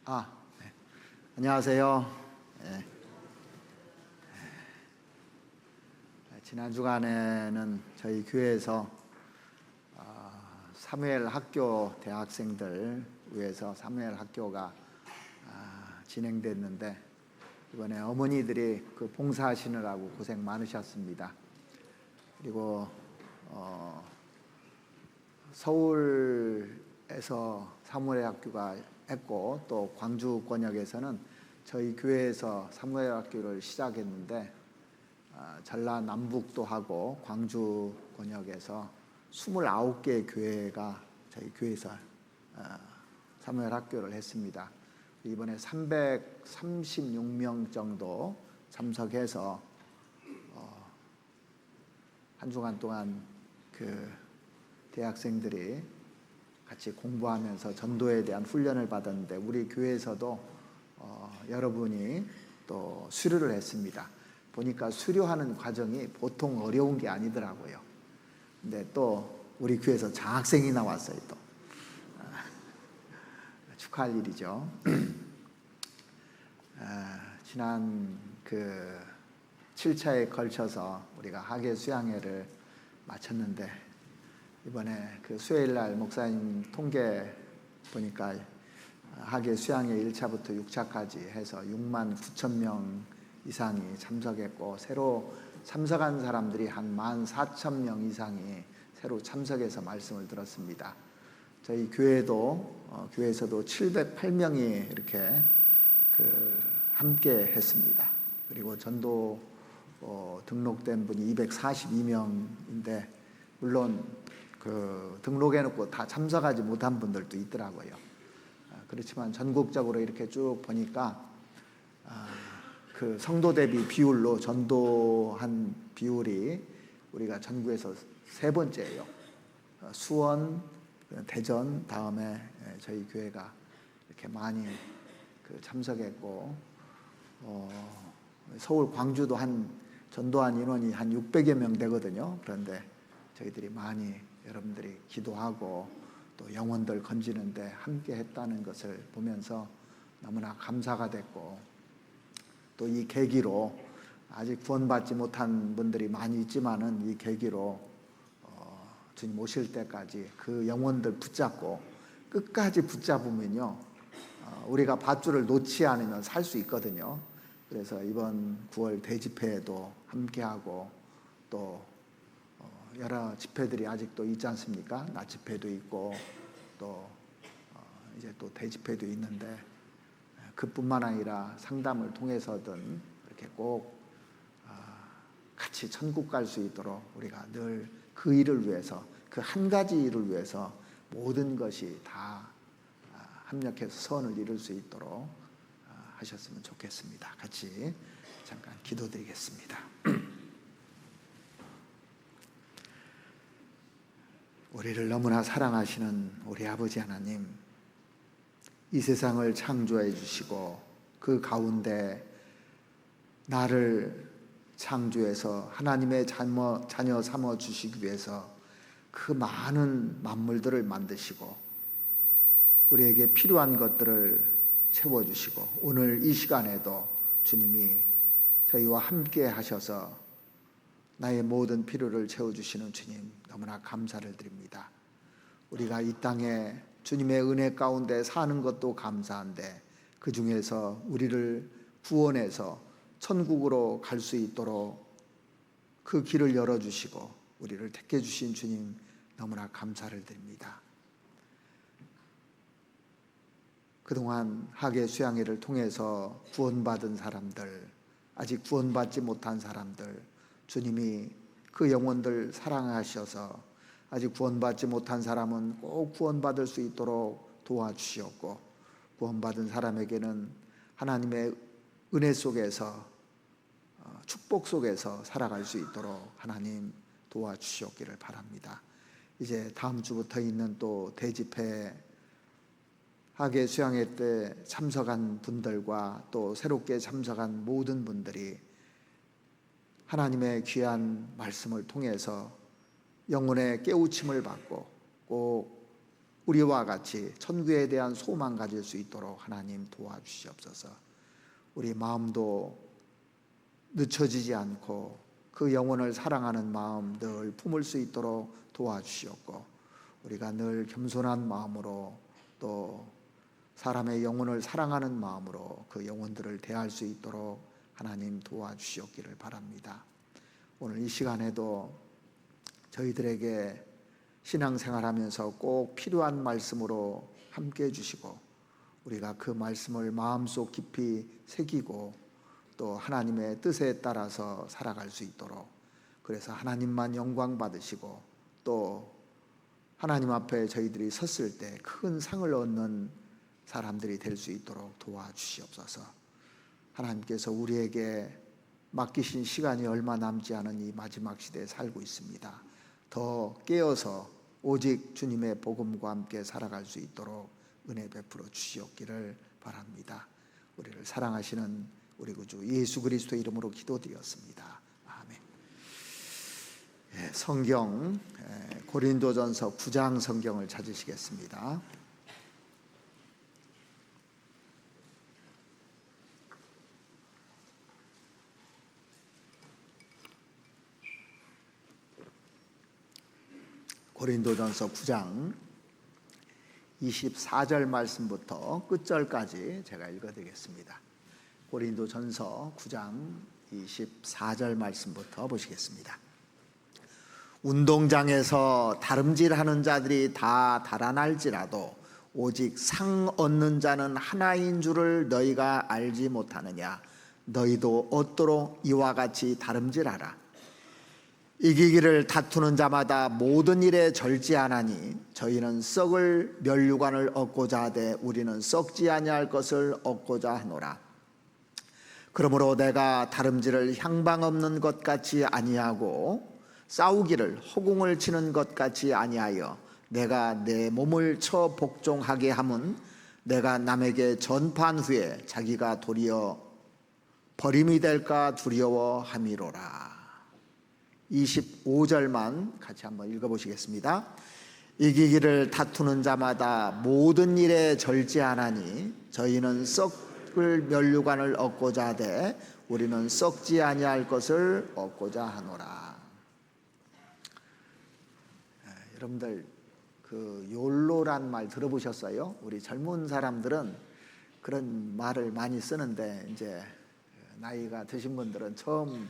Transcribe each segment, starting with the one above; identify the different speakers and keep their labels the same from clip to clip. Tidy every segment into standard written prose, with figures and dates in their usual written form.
Speaker 1: 네. 안녕하세요. 네. 지난 주간에는 저희 교회에서 사무엘 학교 대학생들 위해서 사무엘 학교가 진행됐는데, 이번에 어머니들이 그 봉사하시느라고 고생 많으셨습니다. 그리고 서울에서 사무엘 학교가 했고, 또 광주 권역에서는 저희 교회에서 사무엘 학교를 시작했는데, 전라남북도 하고 광주 권역에서 29개의 교회가 저희 교회에서 사무엘 학교를 했습니다. 이번에 336명 정도 참석해서 한 주간 동안 그 대학생들이 같이 공부하면서 전도에 대한 훈련을 받았는데, 우리 교회에서도 여러분이 또 수료를 했습니다. 보니까 수료하는 과정이 보통 어려운 게 아니더라고요. 근데 또 우리 교회에서 장학생이 나왔어요. 또 축하할 일이죠. 지난 그 7차에 걸쳐서 우리가 학예 수양회를 마쳤는데, 이번에 그 수요일날 목사님 통계 보니까 학예 수양회 1차부터 6차까지 해서 6만 9천 명 이상이 참석했고, 새로 참석한 사람들이 한 14,000명 이상이 새로 참석해서 말씀을 들었습니다. 저희 교회에서도 708명이 이렇게 함께 했습니다. 그리고 전도 등록된 분이 242명인데, 물론 등록해놓고 다 참석하지 못한 분들도 있더라고요. 그렇지만 전국적으로 이렇게 쭉 보니까 그 성도 대비 비율로 전도한 비율이 우리가 전국에서 세 번째예요. 수원, 대전 다음에 저희 교회가 이렇게 많이 참석했고, 서울, 광주도 전도한 인원이 한 600여 명 되거든요. 그런데 저희들이 많이 여러분들이 기도하고 또 영혼들 건지는데 함께 했다는 것을 보면서 너무나 감사가 됐고, 또 이 계기로 아직 구원받지 못한 분들이 많이 있지만은 이 계기로 주님 오실 때까지 그 영혼들 붙잡고 끝까지 붙잡으면요, 우리가 밧줄을 놓지 않으면 살 수 있거든요. 그래서 이번 9월 대집회에도 함께하고, 또 여러 집회들이 아직도 있지 않습니까? 낮 집회도 있고, 또 이제 또 대집회도 있는데, 그뿐만 아니라 상담을 통해서든 이렇게 꼭 같이 천국 갈 수 있도록 우리가 늘 그 일을 위해서, 그 한 가지 일을 위해서 모든 것이 다 합력해서 선을 이룰 수 있도록 하셨으면 좋겠습니다. 같이 잠깐 기도드리겠습니다. 우리를 너무나 사랑하시는 우리 아버지 하나님, 이 세상을 창조해 주시고 그 가운데 나를 창조해서 하나님의 자녀 삼아 주시기 위해서 그 많은 만물들을 만드시고 우리에게 필요한 것들을 채워주시고, 오늘 이 시간에도 주님이 저희와 함께 하셔서 나의 모든 필요를 채워주시는 주님, 너무나 감사를 드립니다. 우리가 이 땅에 주님의 은혜 가운데 사는 것도 감사한데, 그 중에서 우리를 구원해서 천국으로 갈 수 있도록 그 길을 열어주시고 우리를 택해 주신 주님, 너무나 감사를 드립니다. 그동안 학예 수양회를 통해서 구원받은 사람들, 아직 구원받지 못한 사람들, 주님이 그 영혼들 사랑하셔서 아직 구원받지 못한 사람은 꼭 구원받을 수 있도록 도와주시었고, 구원받은 사람에게는 하나님의 은혜 속에서 축복 속에서 살아갈 수 있도록 하나님 도와주시옵기를 바랍니다. 이제 다음 주부터 있는 또 대집회 학예 수양회 때 참석한 분들과 또 새롭게 참석한 모든 분들이 하나님의 귀한 말씀을 통해서 영혼의 깨우침을 받고 꼭 우리와 같이 천국에 대한 소망 가질 수 있도록 하나님 도와주시옵소서. 우리 마음도 늦춰지지 않고 그 영혼을 사랑하는 마음 늘 품을 수 있도록 도와주시옵고, 우리가 늘 겸손한 마음으로 또 사람의 영혼을 사랑하는 마음으로 그 영혼들을 대할 수 있도록 하나님 도와주시옵기를 바랍니다. 오늘 이 시간에도 저희들에게 신앙생활하면서 꼭 필요한 말씀으로 함께 해주시고, 우리가 그 말씀을 마음속 깊이 새기고 또 하나님의 뜻에 따라서 살아갈 수 있도록, 그래서 하나님만 영광 받으시고 또 하나님 앞에 저희들이 섰을 때 큰 상을 얻는 사람들이 될 수 있도록 도와주시옵소서. 하나님께서 우리에게 맡기신 시간이 얼마 남지 않은 이 마지막 시대에 살고 있습니다. 더 깨어서 오직 주님의 복음과 함께 살아갈 수 있도록 은혜 베풀어 주시옵기를 바랍니다. 우리를 사랑하시는 우리 구주 예수 그리스도의 이름으로 기도드렸습니다. 아멘. 성경 고린도전서 9장 성경을 찾으시겠습니다. 고린도전서 9장 24절 말씀부터 끝절까지 제가 읽어드리겠습니다. 고린도전서 9장 24절 말씀부터 보시겠습니다. 운동장에서 다름질하는 자들이 다 달아날지라도 오직 상 얻는 자는 하나인 줄을 너희가 알지 못하느냐. 너희도 얻도록 이와 같이 다름질하라. 이기기를 다투는 자마다 모든 일에 절제하나니 저희는 썩을 면류관을 얻고자 하되 우리는 썩지 아니할 것을 얻고자 하노라. 그러므로 내가 다름질을 향방 없는 것 같이 아니하고 싸우기를 허공을 치는 것 같이 아니하여 내가 내 몸을 쳐 복종하게 함은 내가 남에게 전파한 후에 자기가 도리어 버림이 될까 두려워함이로라. 25절만 같이 한번 읽어보시겠습니다. 이기기를 다투는 자마다 모든 일에 절제하나니 저희는 썩을 면류관을 얻고자 하되 우리는 썩지 아니할 것을 얻고자 하노라. 여러분들 그 욜로란 말 들어보셨어요? 우리 젊은 사람들은 그런 말을 많이 쓰는데 이제 나이가 드신 분들은 처음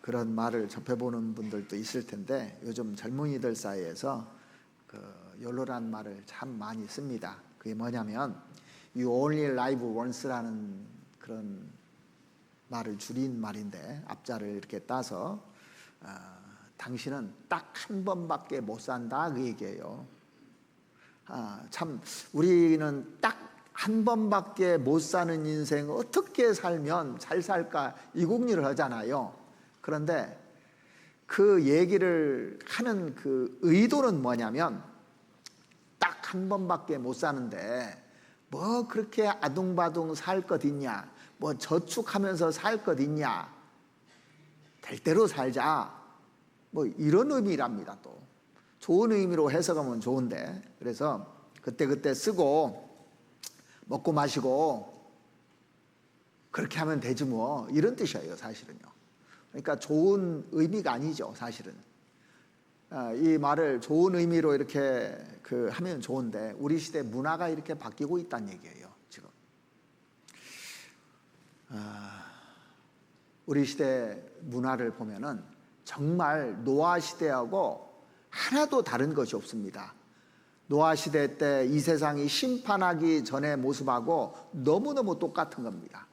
Speaker 1: 그런 말을 접해보는 분들도 있을 텐데, 요즘 젊은이들 사이에서 그 욜로란 말을 참 많이 씁니다. 그게 뭐냐면 You only live once라는 그런 말을 줄인 말인데, 앞자를 이렇게 따서 당신은 딱 한 번밖에 못 산다 그 얘기예요. 참 우리는 딱 한 번밖에 못 사는 인생 어떻게 살면 잘 살까 이 궁리를 하잖아요. 그런데 그 얘기를 하는 그 의도는 뭐냐면, 딱 한 번밖에 못 사는데 뭐 그렇게 아둥바둥 살 것 있냐, 뭐 저축하면서 살 것 있냐, 될 대로 살자, 뭐 이런 의미랍니다. 또 좋은 의미로 해석하면 좋은데, 그래서 그때그때 쓰고 먹고 마시고 그렇게 하면 되지 뭐, 이런 뜻이에요 사실은요. 그러니까 좋은 의미가 아니죠 사실은. 이 말을 좋은 의미로 이렇게 하면 좋은데 우리 시대 문화가 이렇게 바뀌고 있다는 얘기예요 지금. 우리 시대 문화를 보면은 정말 노아 시대하고 하나도 다른 것이 없습니다. 노아 시대 때 이 세상이 심판하기 전의 모습하고 너무너무 똑같은 겁니다.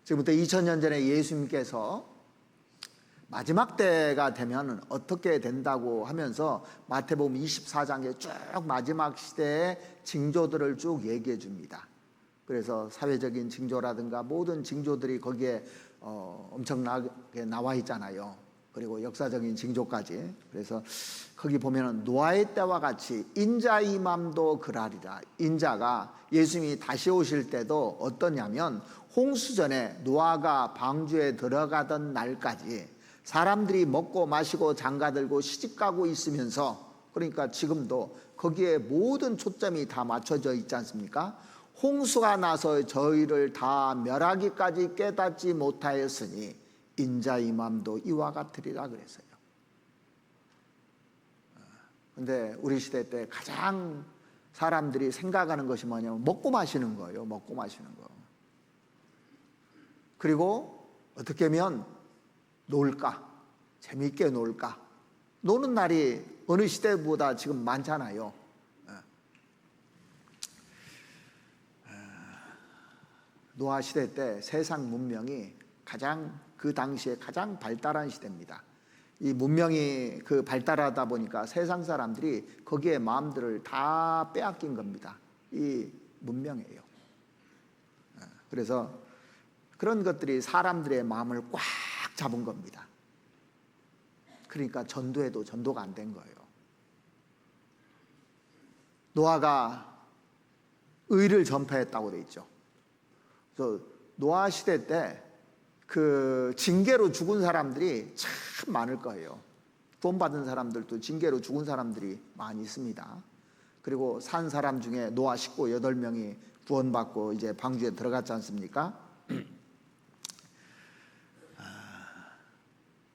Speaker 1: 지금부터 2000년 전에 예수님께서 마지막 때가 되면 어떻게 된다고 하면서 마태복음 24장에 쭉 마지막 시대의 징조들을 쭉 얘기해 줍니다. 그래서 사회적인 징조라든가 모든 징조들이 거기에 엄청나게 나와 있잖아요. 그리고 역사적인 징조까지. 그래서 거기 보면은 노아의 때와 같이 인자의 맘도 그러하리라. 인자가 예수님이 다시 오실 때도 어떠냐면 홍수전에 노아가 방주에 들어가던 날까지 사람들이 먹고 마시고 장가들고 시집가고 있으면서, 그러니까 지금도 거기에 모든 초점이 다 맞춰져 있지 않습니까? 홍수가 나서 저희를 다 멸하기까지 깨닫지 못하였으니 인자의 맘도 이와 같으리라 그랬어요. 근데 우리 시대 때 가장 사람들이 생각하는 것이 뭐냐면 먹고 마시는 거예요. 먹고 마시는 거. 그리고 어떻게 하면 놀까? 재미있게 놀까? 노는 날이 어느 시대보다 지금 많잖아요. 노아 시대 때 세상 문명이 가장 그 당시에 가장 발달한 시대입니다. 이 문명이 그 발달하다 보니까 세상 사람들이 거기에 마음들을 다 빼앗긴 겁니다. 이 문명이에요. 그래서 그런 것들이 사람들의 마음을 꽉 잡은 겁니다. 그러니까 전도해도 전도가 안 된 거예요. 노아가 의를 전파했다고 돼 있죠. 그래서 노아 시대 때 그 징계로 죽은 사람들이 참 많을 거예요. 구원받은 사람들도 징계로 죽은 사람들이 많이 있습니다. 그리고 산 사람 중에 노아 식구 8명이 구원받고 이제 방주에 들어갔지 않습니까?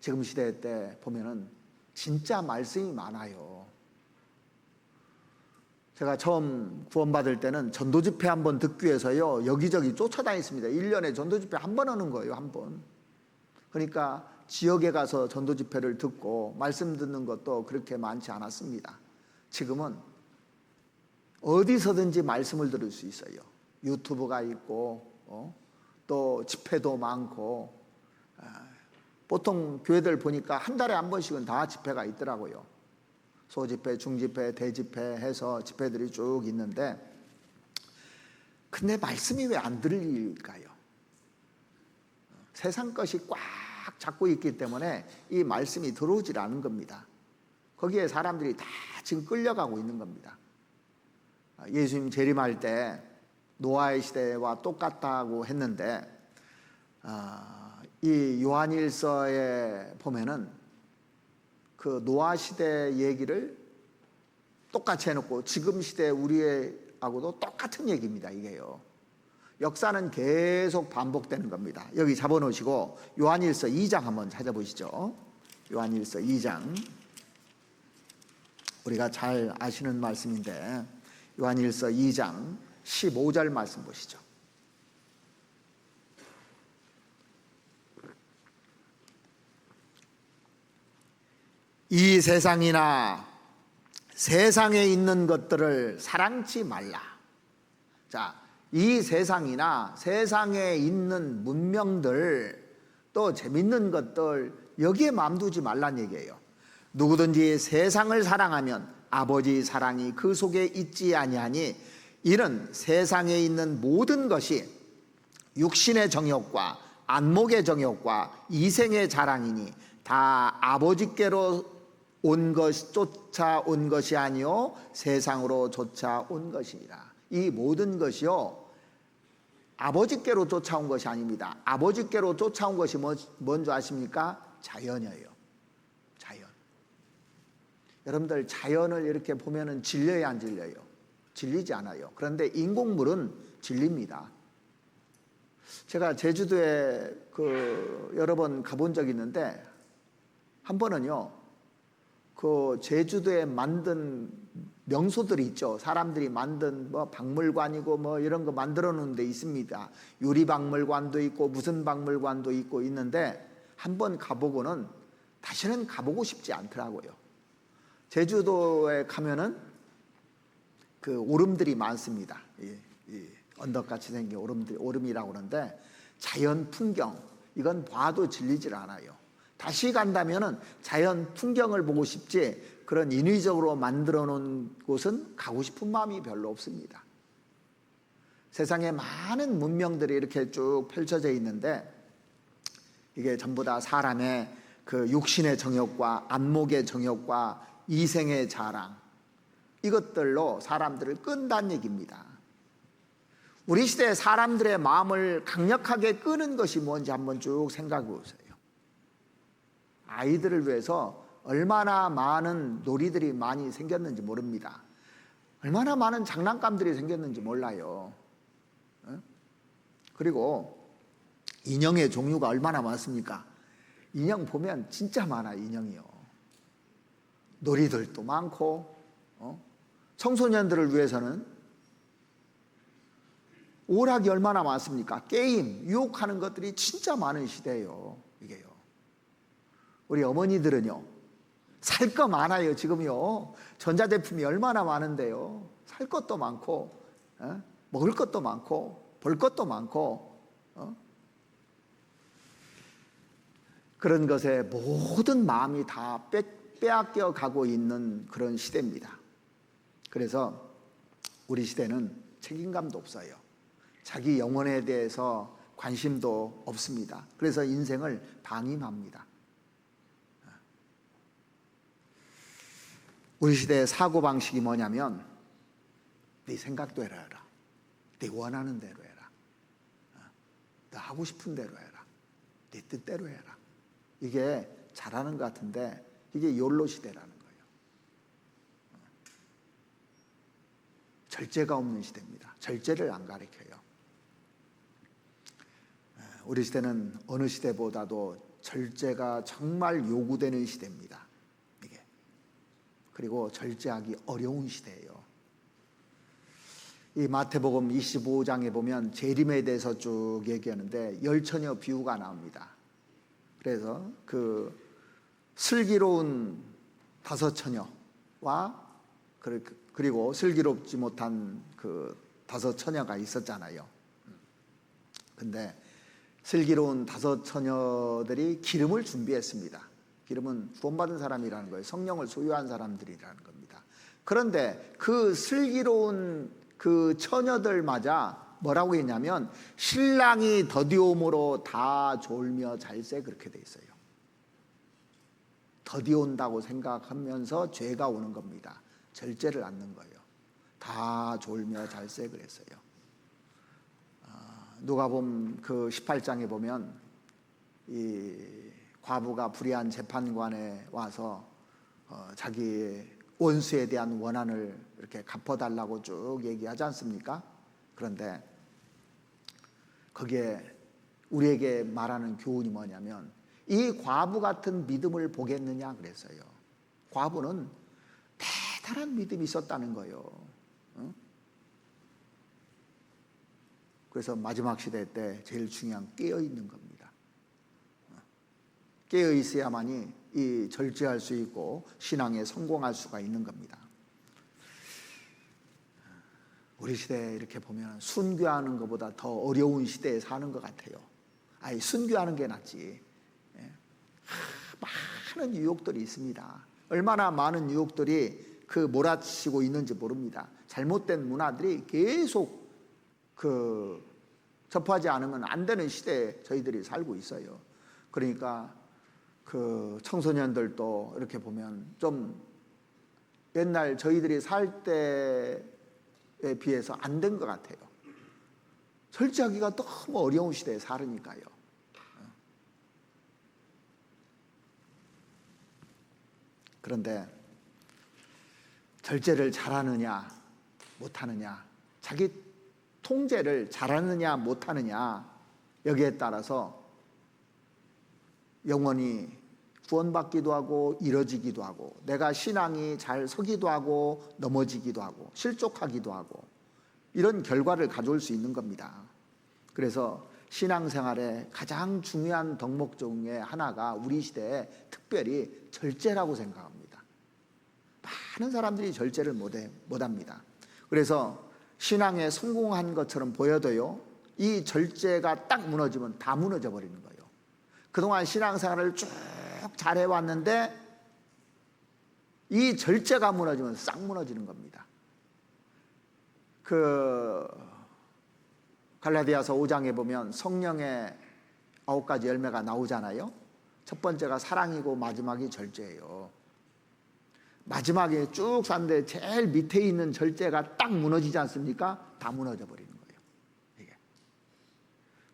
Speaker 1: 지금 시대 때 보면은 진짜 말씀이 많아요. 제가 처음 구원받을 때는 전도 집회 한번 듣기 위해서요, 여기저기 쫓아다녔습니다. 1년에 전도 집회 한 번 하는 거예요, 한 번. 그러니까 지역에 가서 전도 집회를 듣고 말씀 듣는 것도 그렇게 많지 않았습니다. 지금은 어디서든지 말씀을 들을 수 있어요. 유튜브가 있고, 또 집회도 많고, 보통 교회들 보니까 한 달에 한 번씩은 다 집회가 있더라고요. 소집회, 중집회, 대집회 해서 집회들이 쭉 있는데, 근데 말씀이 왜 안 들릴까요? 세상 것이 꽉 잡고 있기 때문에 이 말씀이 들어오질 않은 겁니다. 거기에 사람들이 다 지금 끌려가고 있는 겁니다. 예수님 재림할 때 노아의 시대와 똑같다고 했는데, 이 요한일서에 보면은 그 노아 시대 얘기를 똑같이 해놓고 지금 시대 우리하고도 똑같은 얘기입니다. 이게요. 역사는 계속 반복되는 겁니다. 여기 잡아놓으시고 요한일서 2장 한번 찾아보시죠. 요한일서 2장. 우리가 잘 아시는 말씀인데 요한일서 2장 15절 말씀 보시죠. 이 세상이나 세상에 있는 것들을 사랑치 말라. 자, 이 세상이나 세상에 있는 문명들, 또 재밌는 것들, 여기에 마음 두지 말란 얘기예요. 누구든지 세상을 사랑하면 아버지 사랑이 그 속에 있지 아니하니, 이는 세상에 있는 모든 것이 육신의 정욕과 안목의 정욕과 이생의 자랑이니 다 아버지께로 온 것이 쫓아온 것이 아니요 세상으로 쫓아온 것이니라. 이 모든 것이요 아버지께로 쫓아온 것이 아닙니다. 아버지께로 쫓아온 것이 뭔지 아십니까? 자연이에요. 자연. 여러분들 자연을 이렇게 보면은 질려요, 안 질려요? 질리지 않아요. 그런데 인공물은 질립니다. 제가 제주도에 여러 번 가본 적이 있는데, 한 번은요, 그 제주도에 만든 명소들이 있죠. 사람들이 만든 뭐 박물관이고 뭐 이런 거 만들어 놓은 데 있습니다. 유리박물관도 있고 무슨 박물관도 있고 있는데, 한 번 가보고는 다시는 가보고 싶지 않더라고요. 제주도에 가면은 그 오름들이 많습니다. 이 언덕같이 생긴 오름이라고 그러는데, 자연 풍경, 이건 봐도 질리질 않아요. 다시 간다면은 자연 풍경을 보고 싶지, 그런 인위적으로 만들어 놓은 곳은 가고 싶은 마음이 별로 없습니다. 세상에 많은 문명들이 이렇게 쭉 펼쳐져 있는데, 이게 전부 다 사람의 그 육신의 정욕과 안목의 정욕과 이생의 자랑, 이것들로 사람들을 끈다는 얘기입니다. 우리 시대 사람들의 마음을 강력하게 끄는 것이 뭔지 한번 쭉 생각해 보세요. 아이들을 위해서 얼마나 많은 놀이들이 많이 생겼는지 모릅니다. 얼마나 많은 장난감들이 생겼는지 몰라요. 그리고 인형의 종류가 얼마나 많습니까? 인형 보면 진짜 많아, 인형이요. 놀이들도 많고, 청소년들을 위해서는 오락이 얼마나 많습니까? 게임, 유혹하는 것들이 진짜 많은 시대예요. 이게요. 우리 어머니들은요, 살 거 많아요. 지금요, 전자제품이 얼마나 많은데요. 살 것도 많고, 먹을 것도 많고, 볼 것도 많고, 그런 것에 모든 마음이 다 빼앗겨 가고 있는 그런 시대입니다. 그래서 우리 시대는 책임감도 없어요. 자기 영혼에 대해서 관심도 없습니다. 그래서 인생을 방임합니다. 우리 시대의 사고방식이 뭐냐면, 네 생각대로 해라, 네 원하는 대로 해라, 너 하고 싶은 대로 해라, 네 뜻대로 해라. 이게 잘하는 것 같은데 이게 욜로 시대라는 거예요. 절제가 없는 시대입니다. 절제를 안 가르쳐요. 우리 시대는 어느 시대보다도 절제가 정말 요구되는 시대입니다. 이게. 그리고 절제하기 어려운 시대예요. 이 마태복음 25장에 보면 재림에 대해서 쭉 얘기하는데 열처녀 비유가 나옵니다. 그래서 그 슬기로운 다섯 처녀와 그리고 슬기롭지 못한 그 다섯 처녀가 있었잖아요. 근데 슬기로운 다섯 처녀들이 기름을 준비했습니다. 기름은 구원받은 사람이라는 거예요. 성령을 소유한 사람들이라는 겁니다. 그런데 그 슬기로운 그 처녀들마저 뭐라고 했냐면, 신랑이 더디옴으로 다 졸며 잘세, 그렇게 돼 있어요. 더디온다고 생각하면서 죄가 오는 겁니다. 절제를 않는 거예요. 다 졸며 잘세 그랬어요. 누가복음 그 18장에 보면 이 과부가 불의한 재판관에 와서 자기 원수에 대한 원한을 이렇게 갚아달라고 쭉 얘기하지 않습니까? 그런데 거기에 우리에게 말하는 교훈이 뭐냐면, 이 과부 같은 믿음을 보겠느냐 그랬어요. 과부는 대단한 믿음이 있었다는 거예요. 그래서 마지막 시대 때 제일 중요한 깨어있는 겁니다. 깨어있어야만이 이 절제할 수 있고 신앙에 성공할 수가 있는 겁니다. 우리 시대에 이렇게 보면 순교하는 것보다 더 어려운 시대에 사는 것 같아요. 아니, 순교하는 게 낫지. 많은 유혹들이 있습니다. 얼마나 많은 유혹들이 그 몰아치고 있는지 모릅니다. 잘못된 문화들이 계속 접하지 않으면 안 되는 시대에 저희들이 살고 있어요. 그러니까 그 청소년들도 이렇게 보면 좀 옛날 저희들이 살 때에 비해서 안 된 것 같아요. 절제하기가 너무 어려운 시대에 살으니까요. 그런데 절제를 잘하느냐 못하느냐, 자기 통제를 잘하느냐 못하느냐, 여기에 따라서 영원히 구원받기도 하고 이뤄지기도 하고, 내가 신앙이 잘 서기도 하고 넘어지기도 하고 실족하기도 하고, 이런 결과를 가져올 수 있는 겁니다. 그래서 신앙생활의 가장 중요한 덕목 중에 하나가 우리 시대에 특별히 절제라고 생각합니다. 많은 사람들이 절제를 못합니다. 그래서 신앙에 성공한 것처럼 보여도요, 이 절제가 딱 무너지면 다 무너져 버리는 거예요. 그동안 신앙생활을 쭉 잘해왔는데 이 절제가 무너지면 싹 무너지는 겁니다. 그 갈라디아서 5장에 보면 성령의 9가지 열매가 나오잖아요. 첫 번째가 사랑이고 마지막이 절제예요. 마지막에 쭉 샀는데 제일 밑에 있는 절제가 딱 무너지지 않습니까? 다 무너져 버리는 거예요. 이게.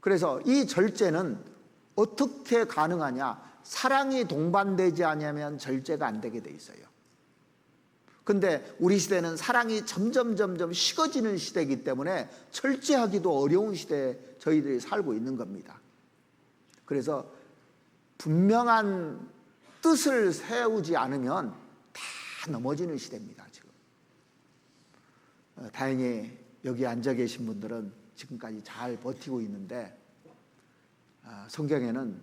Speaker 1: 그래서 이 절제는 어떻게 가능하냐? 사랑이 동반되지 않으면 절제가 안 되게 돼 있어요. 근데 우리 시대는 사랑이 점점 식어지는 시대이기 때문에 절제하기도 어려운 시대에 저희들이 살고 있는 겁니다. 그래서 분명한 뜻을 세우지 않으면 다 넘어지는 시대입니다, 지금. 다행히 여기 앉아 계신 분들은 지금까지 잘 버티고 있는데, 성경에는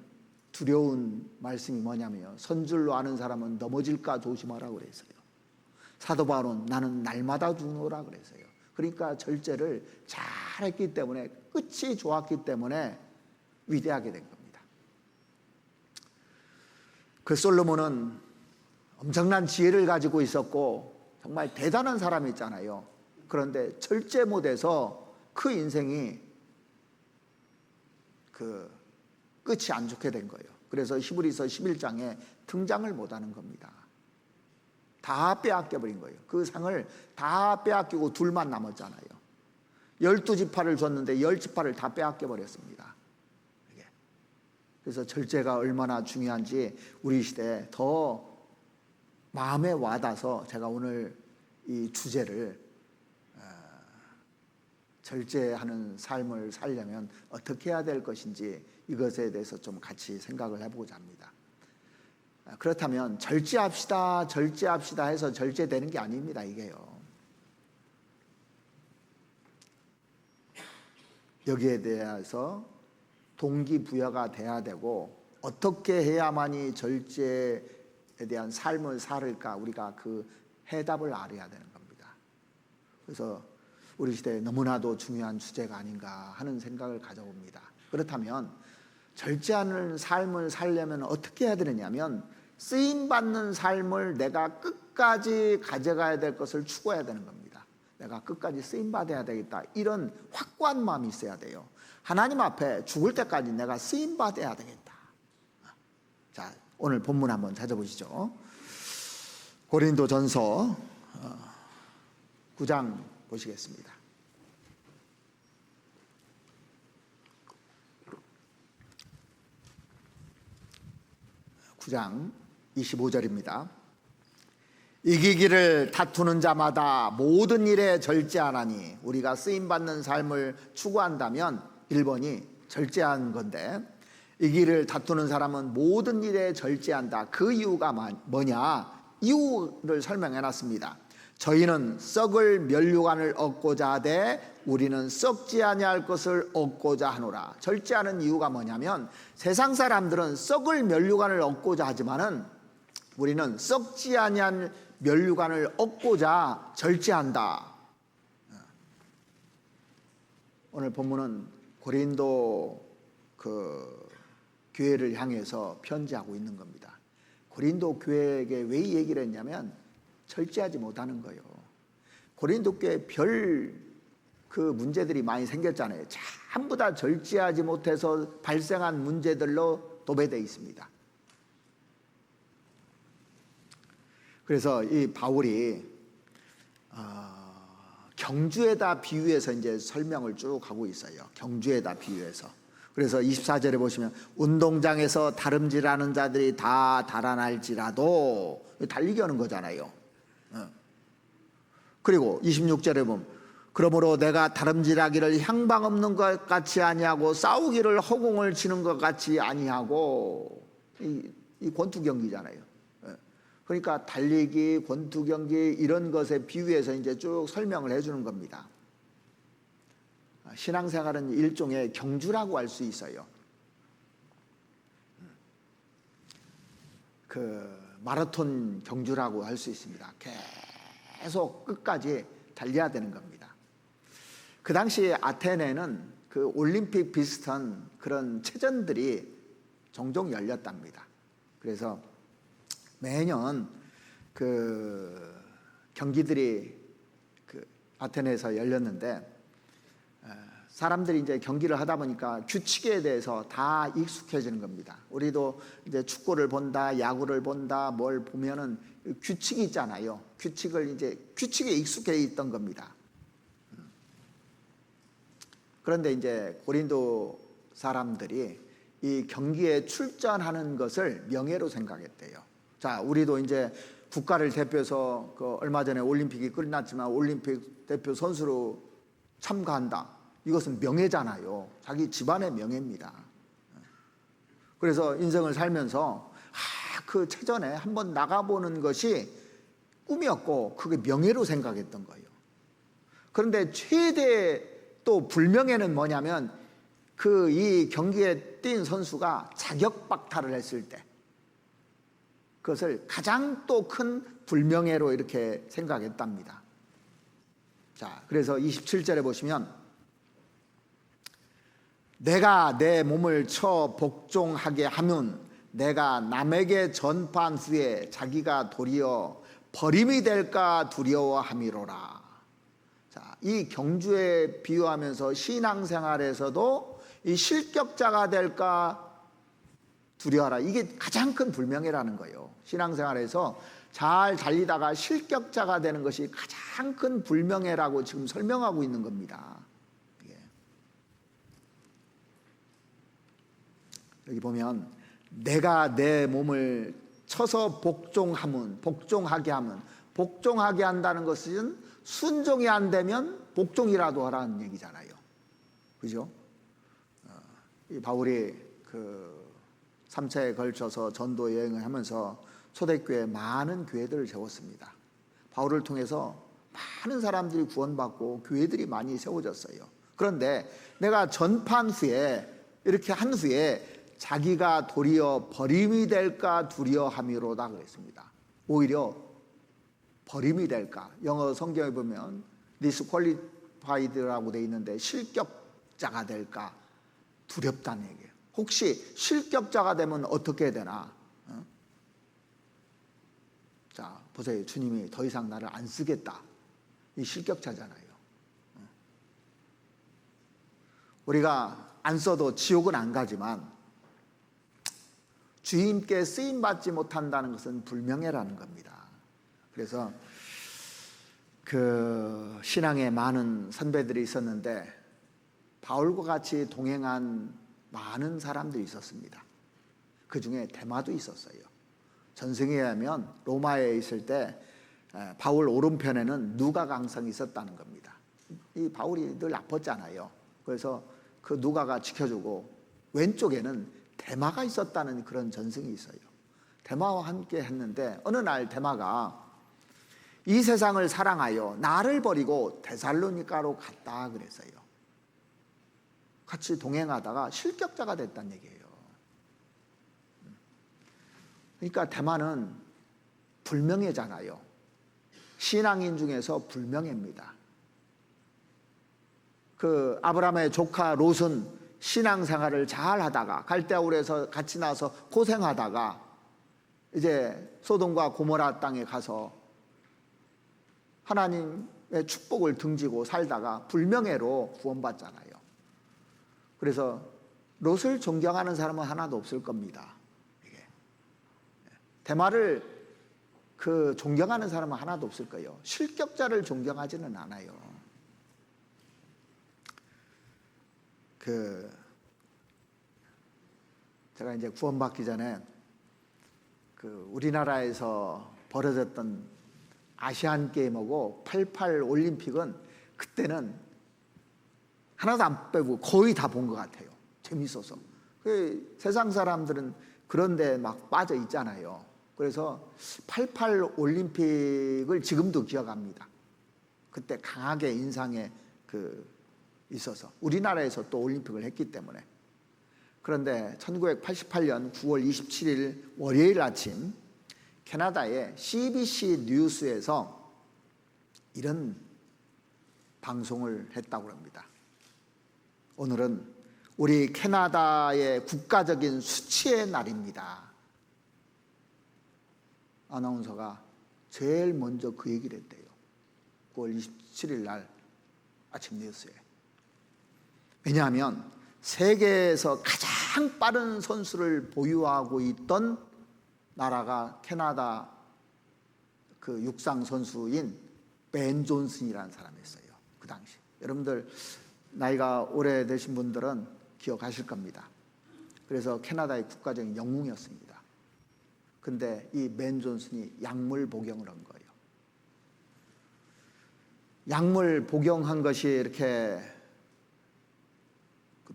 Speaker 1: 두려운 말씀이 뭐냐면요, 선줄로 아는 사람은 넘어질까 조심하라고 그랬어요. 사도 바울은 나는 날마다 죽노라 그랬어요. 그러니까 절제를 잘했기 때문에, 끝이 좋았기 때문에 위대하게 된 겁니다. 그 솔로몬은 엄청난 지혜를 가지고 있었고 정말 대단한 사람이었잖아요. 그런데 절제 못해서 그 인생이 끝이 안 좋게 된 거예요. 그래서 히브리서 11장에 등장을 못하는 겁니다. 다 빼앗겨버린 거예요. 그 상을 다 빼앗기고 둘만 남았잖아요. 12지파를 줬는데 10지파를 다 빼앗겨버렸습니다. 그래서 절제가 얼마나 중요한지 우리 시대에 더 마음에 와닿아서 제가 오늘 이 주제를 절제하는 삶을 살려면 어떻게 해야 될 것인지 이것에 대해서 좀 같이 생각을 해보고자 합니다. 그렇다면 절제합시다 해서 절제되는 게 아닙니다, 이게요. 여기에 대해서 동기부여가 돼야 되고, 어떻게 해야만이 절제에 대한 삶을 살을까, 우리가 그 해답을 알아야 되는 겁니다. 그래서 우리 시대에 너무나도 중요한 주제가 아닌가 하는 생각을 가져봅니다. 그렇다면 절제하는 삶을 살려면 어떻게 해야 되느냐면, 쓰임받는 삶을 내가 끝까지 가져가야 될 것을 추구해야 되는 겁니다. 내가 끝까지 쓰임받아야 되겠다, 이런 확고한 마음이 있어야 돼요. 하나님 앞에 죽을 때까지 내가 쓰임받아야 되겠다. 자, 오늘 본문 한번 찾아보시죠. 고린도전서 9장 보시겠습니다. 9장 25절입니다. 이기기를 다투는 자마다 모든 일에 절제하나니, 우리가 쓰임받는 삶을 추구한다면 1번이 절제한 건데, 이기기를 다투는 사람은 모든 일에 절제한다. 그 이유가 뭐냐? 이유를 설명해 놨습니다. 저희는 썩을 면류관을 얻고자 하되 우리는 썩지 아니할 것을 얻고자 하노라. 절제하는 이유가 뭐냐면, 세상 사람들은 썩을 면류관을 얻고자 하지만은 우리는 썩지 아니한 면류관을 얻고자 절제한다. 오늘 본문은 고린도 교회를 향해서 편지하고 있는 겁니다. 고린도 교회에게 왜 이 얘기를 했냐면, 절제하지 못하는 거예요. 고린도 교회에 그 문제들이 많이 생겼잖아요. 전부 다 절제하지 못해서 발생한 문제들로 도배되어 있습니다. 그래서 이 바울이 경주에다 비유해서 이제 설명을 쭉 하고 있어요. 경주에다 비유해서. 그래서 24절에 보시면, 운동장에서 다름질하는 자들이 다 달아날지라도, 달리기 하는 거잖아요. 그리고 26절에 보면, 그러므로 내가 다름질하기를 향방 없는 것 같이 아니하고 싸우기를 허공을 치는 것 같이 아니하고, 이 권투 경기잖아요. 그러니까 달리기, 권투 경기 이런 것에 비유해서 이제 쭉 설명을 해주는 겁니다. 신앙생활은 일종의 경주라고 할 수 있어요. 마라톤 경주라고 할 수 있습니다. 계속 끝까지 달려야 되는 겁니다. 그 당시 아테네는 올림픽 비슷한 그런 체전들이 종종 열렸답니다. 그래서 매년 경기들이 아테네에서 열렸는데, 사람들이 이제 경기를 하다 보니까 규칙에 대해서 다 익숙해지는 겁니다. 우리도 이제 축구를 본다, 야구를 본다, 뭘 보면은 규칙이 있잖아요. 규칙에 익숙해 있던 겁니다. 그런데 이제 고린도 사람들이 이 경기에 출전하는 것을 명예로 생각했대요. 자, 우리도 이제 국가를 대표해서 그 얼마 전에 올림픽이 끝났지만 올림픽 대표 선수로 참가한다. 이것은 명예잖아요. 자기 집안의 명예입니다. 그래서 인생을 살면서 그 체전에 한번 나가보는 것이 꿈이었고 그게 명예로 생각했던 거예요. 그런데 최대 또 불명예는 뭐냐면 그 이 경기에 뛴 선수가 자격박탈을 했을 때 그것을 가장 또 큰 불명예로 이렇게 생각했답니다. 자, 그래서 27절에 보시면 내가 내 몸을 쳐 복종하게 하면 내가 남에게 전파한 후에 자기가 도리어 버림이 될까 두려워함이로라. 자, 이 경주에 비유하면서 신앙생활에서도 이 실격자가 될까 두려워하라. 이게 가장 큰 불명예라는 거예요. 신앙생활에서 잘 달리다가 실격자가 되는 것이 가장 큰 불명예라고 지금 설명하고 있는 겁니다. 여기 보면 내가 내 몸을 쳐서 복종하게 하면 복종하게 한다는 것은 순종이 안 되면 복종이라도 하라는 얘기잖아요. 그죠? 이 바울이 그 3차에 걸쳐서 전도 여행을 하면서 초대교회에 많은 교회들을 세웠습니다. 바울을 통해서 많은 사람들이 구원받고 교회들이 많이 세워졌어요. 그런데 내가 전파한 후에 이렇게 한 후에 자기가 도리어 버림이 될까 두려워함이로다 그랬습니다. 오히려 버림이 될까. 영어 성경에 보면 disqualified라고 돼 있는데 실격자가 될까 두렵다는 얘기예요. 혹시 실격자가 되면 어떻게 되나? 자, 보세요. 주님이 더 이상 나를 안 쓰겠다. 이 실격자잖아요. 우리가 안 써도 지옥은 안 가지만 주님께 쓰임받지 못한다는 것은 불명예라는 겁니다. 그래서 그 신앙에 많은 선배들이 있었는데 바울과 같이 동행한 많은 사람들이 있었습니다. 그 중에 데마도 있었어요. 전승에 의하면 로마에 있을 때 바울 오른편에는 누가 강성이 있었다는 겁니다. 이 바울이 늘 아팠잖아요. 그래서 그 누가가 지켜주고 왼쪽에는 데마가 있었다는 그런 전승이 있어요. 데마와 함께 했는데 어느 날 데마가 이 세상을 사랑하여 나를 버리고 데살로니가로 갔다 그랬어요. 같이 동행하다가 실격자가 됐다는 얘기예요. 그러니까 데마는 불명예잖아요. 신앙인 중에서 불명예입니다. 그 아브라함의 조카 롯은 신앙생활을 잘 하다가 갈대아울에서 같이 나서 고생하다가 이제 소돔과 고모라 땅에 가서 하나님의 축복을 등지고 살다가 불명예로 구원받잖아요. 그래서 롯을 존경하는 사람은 하나도 없을 겁니다. 데마를 그 존경하는 사람은 하나도 없을 거예요. 실격자를 존경하지는 않아요. 제가 이제 구원받기 전에 우리나라에서 벌어졌던 아시안 게임하고 88 올림픽은 그때는 하나도 안 빼고 거의 다 본 것 같아요. 재밌어서. 세상 사람들은 그런데 막 빠져 있잖아요. 그래서 88 올림픽을 지금도 기억합니다. 그때 강하게 인상에 있어서 우리나라에서 또 올림픽을 했기 때문에. 그런데 1988년 9월 27일 월요일 아침 캐나다의 CBC 뉴스에서 이런 방송을 했다고 합니다. 오늘은 우리 캐나다의 국가적인 수치의 날입니다. 아나운서가 제일 먼저 그 얘기를 했대요. 9월 27일 날 아침 뉴스에. 왜냐하면 세계에서 가장 빠른 선수를 보유하고 있던 나라가 캐나다 그 육상 선수인 벤 존슨이라는 사람이었어요. 그 당시. 여러분들 나이가 오래되신 분들은 기억하실 겁니다. 그래서 캐나다의 국가적인 영웅이었습니다. 근데 이 맨 존슨이 약물 복용을 한 거예요. 약물 복용한 것이 이렇게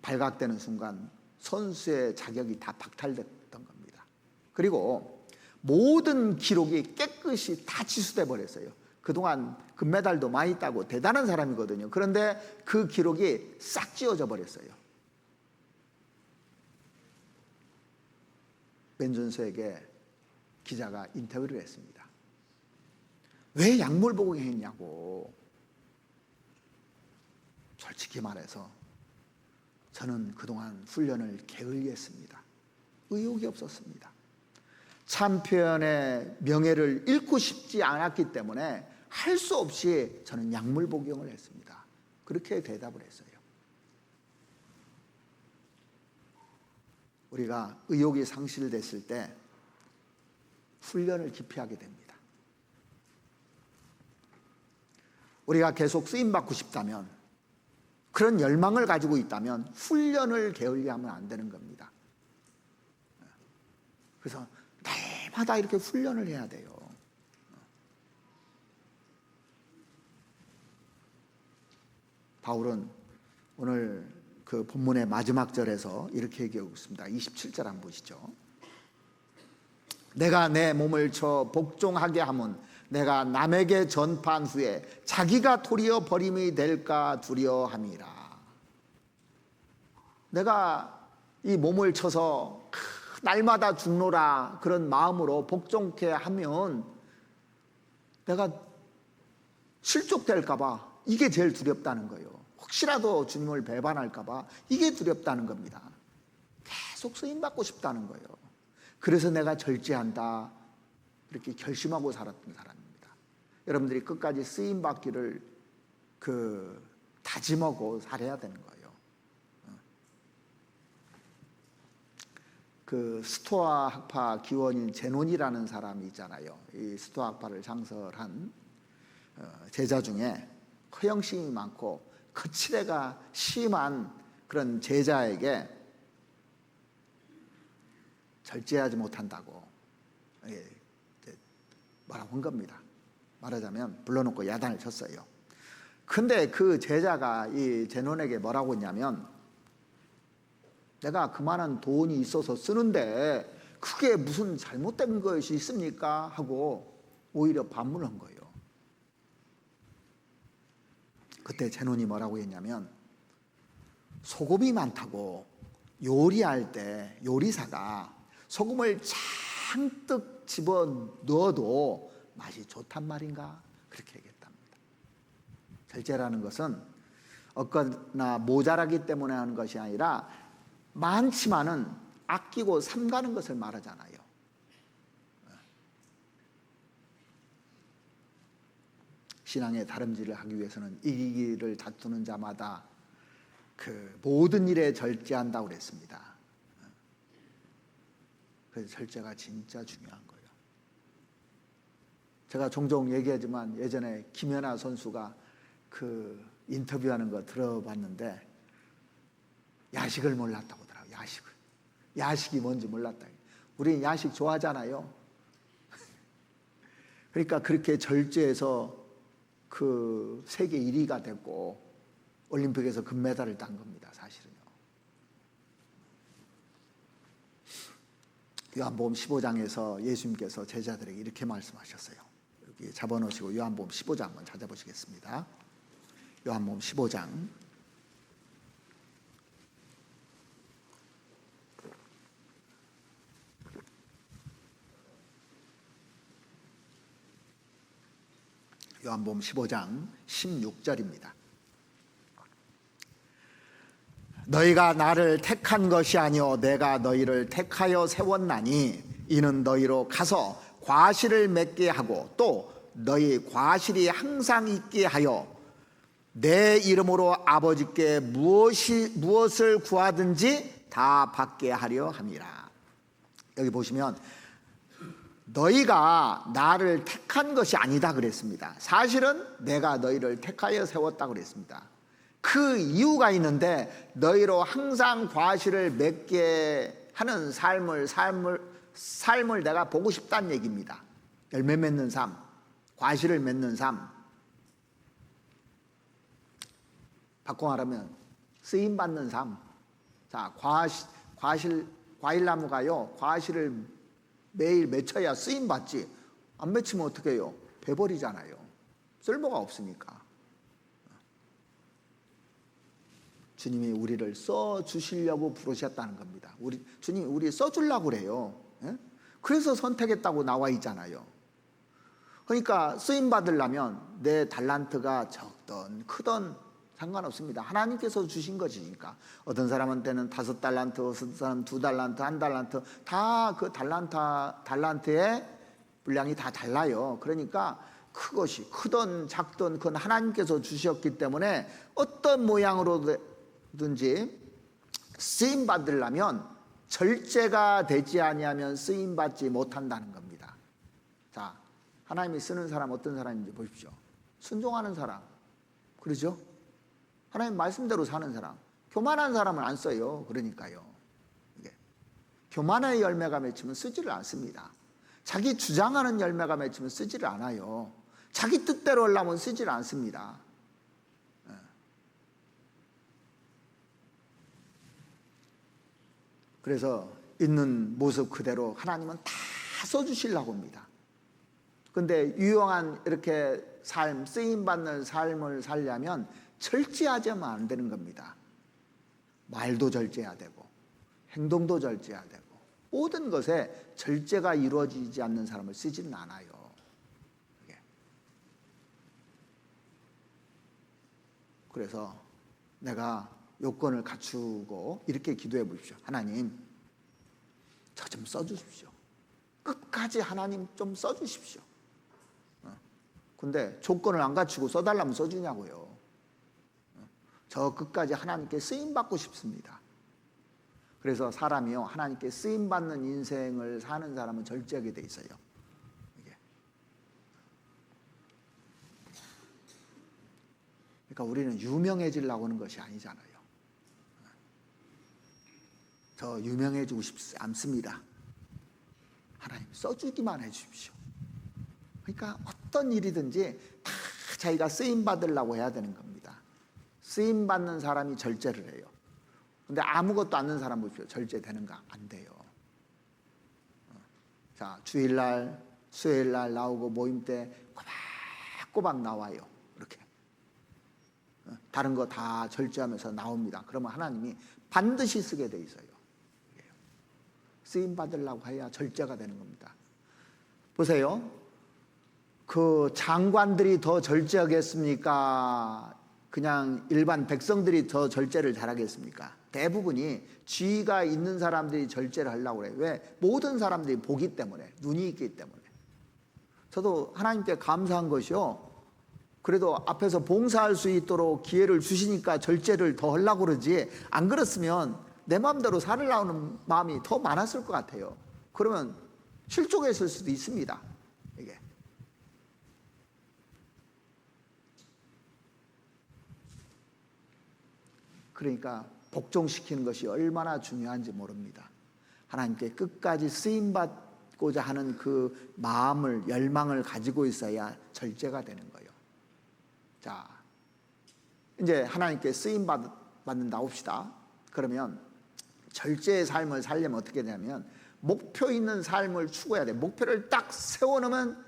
Speaker 1: 발각되는 순간 선수의 자격이 다 박탈됐던 겁니다. 그리고 모든 기록이 깨끗이 다 취소돼 버렸어요. 그동안 금메달도 많이 따고 대단한 사람이거든요. 그런데 그 기록이 싹 지워져 버렸어요. 맨 존슨에게 기자가 인터뷰를 했습니다. 왜 약물 복용했냐고. 솔직히 말해서 저는 그동안 훈련을 게을리했습니다. 의욕이 없었습니다. 챔피언의 명예를 잃고 싶지 않았기 때문에 할 수 없이 저는 약물 복용을 했습니다. 그렇게 대답을 했어요. 우리가 의욕이 상실됐을 때 훈련을 깊이 하게 됩니다. 우리가 계속 쓰임받고 싶다면, 그런 열망을 가지고 있다면 훈련을 게을리하면 안 되는 겁니다. 그래서 날마다 이렇게 훈련을 해야 돼요. 바울은 오늘 그 본문의 마지막 절에서 이렇게 얘기하고 있습니다. 27절 한번 보시죠. 내가 내 몸을 쳐 복종하게 하면 내가 남에게 전파한 후에 자기가 도리어 버림이 될까 두려워함이라. 내가 이 몸을 쳐서 날마다 죽노라 그런 마음으로 복종케 하면 내가 실족될까 봐 이게 제일 두렵다는 거예요. 혹시라도 주님을 배반할까 봐 이게 두렵다는 겁니다. 계속 쓰임받고 싶다는 거예요. 그래서 내가 절제한다 이렇게 결심하고 살았던 사람입니다. 여러분들이 끝까지 쓰임받기를 다짐하고 살아야 되는 거예요. 그 스토아 학파 기원인 제논이라는 사람이 있잖아요. 이 스토아 학파를 창설한 제자 중에 허영심이 많고 거칠애가 심한 그런 제자에게 절제하지 못한다고 뭐라고 한 겁니다. 말하자면 불러놓고 야단을 쳤어요. 근데 그 제자가 이 제논에게 뭐라고 했냐면, 내가 그만한 돈이 있어서 쓰는데 그게 무슨 잘못된 것이 있습니까? 하고 오히려 반문한 거예요. 그때 제논이 뭐라고 했냐면, 소금이 많다고 요리할 때 요리사가 소금을 잔뜩 집어 넣어도 맛이 좋단 말인가? 그렇게 얘기했답니다. 절제라는 것은 어거나 모자라기 때문에 하는 것이 아니라 많지만은 아끼고 삼가는 것을 말하잖아요. 신앙의 다름질을 하기 위해서는 이기기를 다투는 자마다 그 모든 일에 절제한다고 그랬습니다. 그래서 절제가 진짜 중요한 거예요. 제가 종종 얘기하지만 예전에 김연아 선수가 그 인터뷰하는 거 들어봤는데 야식을 몰랐다고 하더라고요. 야식이 뭔지 몰랐다. 우리는 야식 좋아하잖아요. 그러니까 그렇게 절제해서 그 세계 1위가 됐고 올림픽에서 금메달을 딴 겁니다. 사실은요. 요한복음 15장에서 예수님께서 제자들에게 이렇게 말씀하셨어요. 여기 잡아놓으시고 요한복음 15장 한번 찾아보시겠습니다. 요한복음 15장 요한복음 15장 16절입니다. 너희가 나를 택한 것이 아니요 내가 너희를 택하여 세웠나니 이는 너희로 가서 과실을 맺게 하고 또 너희 과실이 항상 있게 하여 내 이름으로 아버지께 무엇을 구하든지 다 받게 하려 함이라. 여기 보시면 너희가 나를 택한 것이 아니다 그랬습니다. 사실은 내가 너희를 택하여 세웠다 그랬습니다. 그 이유가 있는데 너희로 항상 과실을 맺게 하는 삶을 내가 보고 싶다는 얘기입니다. 열매 맺는 삶, 과실을 맺는 삶. 바꿔 말하면 쓰임 받는 삶. 자, 과일나무가요, 과실을 매일 맺혀야 쓰임 받지. 안 맺히면 어떻게 해요? 베버리잖아요. 쓸모가 없으니까. 주님이 우리를 써주시려고 부르셨다는 겁니다. 주님이 우리 써주려고 그래요. 예? 그래서 선택했다고 나와 있잖아요. 그러니까 쓰임 받으려면 내 달란트가 적던 크던 상관없습니다. 하나님께서 주신 것이니까. 어떤 사람한테는 5달란트, 어떤 사람 2달란트, 1달란트, 다 그 달란트의 분량이 다 달라요. 그러니까 크것이 크던 작던 그건 하나님께서 주셨기 때문에 어떤 모양으로든지 쓰임 받으려면 절제가 되지 아니하면 쓰임 받지 못한다는 겁니다. 자, 하나님이 쓰는 사람 어떤 사람인지 보십시오. 순종하는 사람, 그러죠? 하나님 말씀대로 사는 사람. 교만한 사람은 안 써요. 그러니까요. 교만의 열매가 맺히면 쓰지를 않습니다. 자기 주장하는 열매가 맺히면 쓰지를 않아요. 자기 뜻대로 하려면 쓰지를 않습니다. 그래서 있는 모습 그대로 하나님은 다 써주시려고 합니다. 근데 유용한 이렇게 삶, 쓰임받는 삶을 살려면 절제하자면 안 되는 겁니다. 말도 절제해야 되고 행동도 절제해야 되고 모든 것에 절제가 이루어지지 않는 사람을 쓰지는 않아요. 그래서 내가 요건을 갖추고 이렇게 기도해 보십시오. 하나님, 저 좀 써주십시오. 끝까지 하나님 좀 써주십시오. 근데 조건을 안 갖추고 써달라면 써주냐고요. 저 끝까지 하나님께 쓰임받고 싶습니다. 그래서 사람이요, 하나님께 쓰임받는 인생을 사는 사람은 절제하게 돼 있어요. 그러니까 우리는 유명해지려고 하는 것이 아니잖아요. 저 유명해지고 싶지 않습니다. 하나님 써주기만 해주십시오. 그러니까 어떤 일이든지 다 자기가 쓰임받으려고 해야 되는 겁니다. 쓰임받는 사람이 절제를 해요. 근데 아무것도 않는 사람 보십시오. 절제되는가? 안 돼요. 자, 주일날, 수요일날 나오고 모임 때 꼬박꼬박 나와요. 이렇게. 다른 거 다 절제하면서 나옵니다. 그러면 하나님이 반드시 쓰게 돼 있어요. 쓰임 받으려고 해야 절제가 되는 겁니다. 보세요. 그 장관들이 더 절제하겠습니까? 그냥 일반 백성들이 더 절제를 잘하겠습니까? 대부분이 지위가 있는 사람들이 절제를 하려고 그래요. 왜? 모든 사람들이 보기 때문에, 눈이 있기 때문에. 저도 하나님께 감사한 것이요, 그래도 앞에서 봉사할 수 있도록 기회를 주시니까 절제를 더 하려고 그러지, 안 그렇으면 내 마음대로 살으려는 마음이 더 많았을 것 같아요. 그러면 실족했을 수도 있습니다. 이게. 그러니까 복종시키는 것이 얼마나 중요한지 모릅니다. 하나님께 끝까지 쓰임받고자 하는 그 마음을, 열망을 가지고 있어야 절제가 되는 거예요. 자, 이제 하나님께 쓰임받는다 봅시다. 그러면 절제의 삶을 살려면 어떻게 되냐면 목표 있는 삶을 추구해야 돼요. 목표를 딱 세워놓으면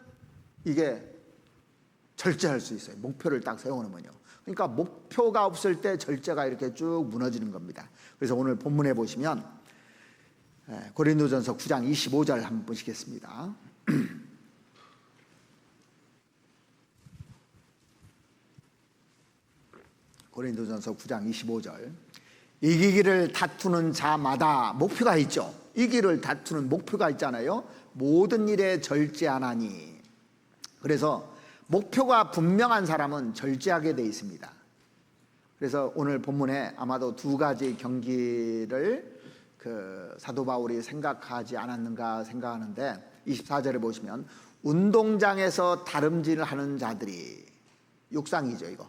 Speaker 1: 이게 절제할 수 있어요. 목표를 딱 세워놓으면요. 그러니까 목표가 없을 때 절제가 이렇게 쭉 무너지는 겁니다. 그래서 오늘 본문에 보시면 고린도전서 9장 25절 한번 보시겠습니다. 고린도전서 9장 25절. 이기기를 다투는 자마다 목표가 있죠. 이기기를 다투는 목표가 있잖아요. 모든 일에 절제하나니. 그래서 목표가 분명한 사람은 절제하게 돼 있습니다. 그래서 오늘 본문에 아마도 두 가지 경기를 사도 바울이 생각하지 않았는가 생각하는데, 24절에 보시면 운동장에서 다름질을 하는 자들이, 육상이죠 이거,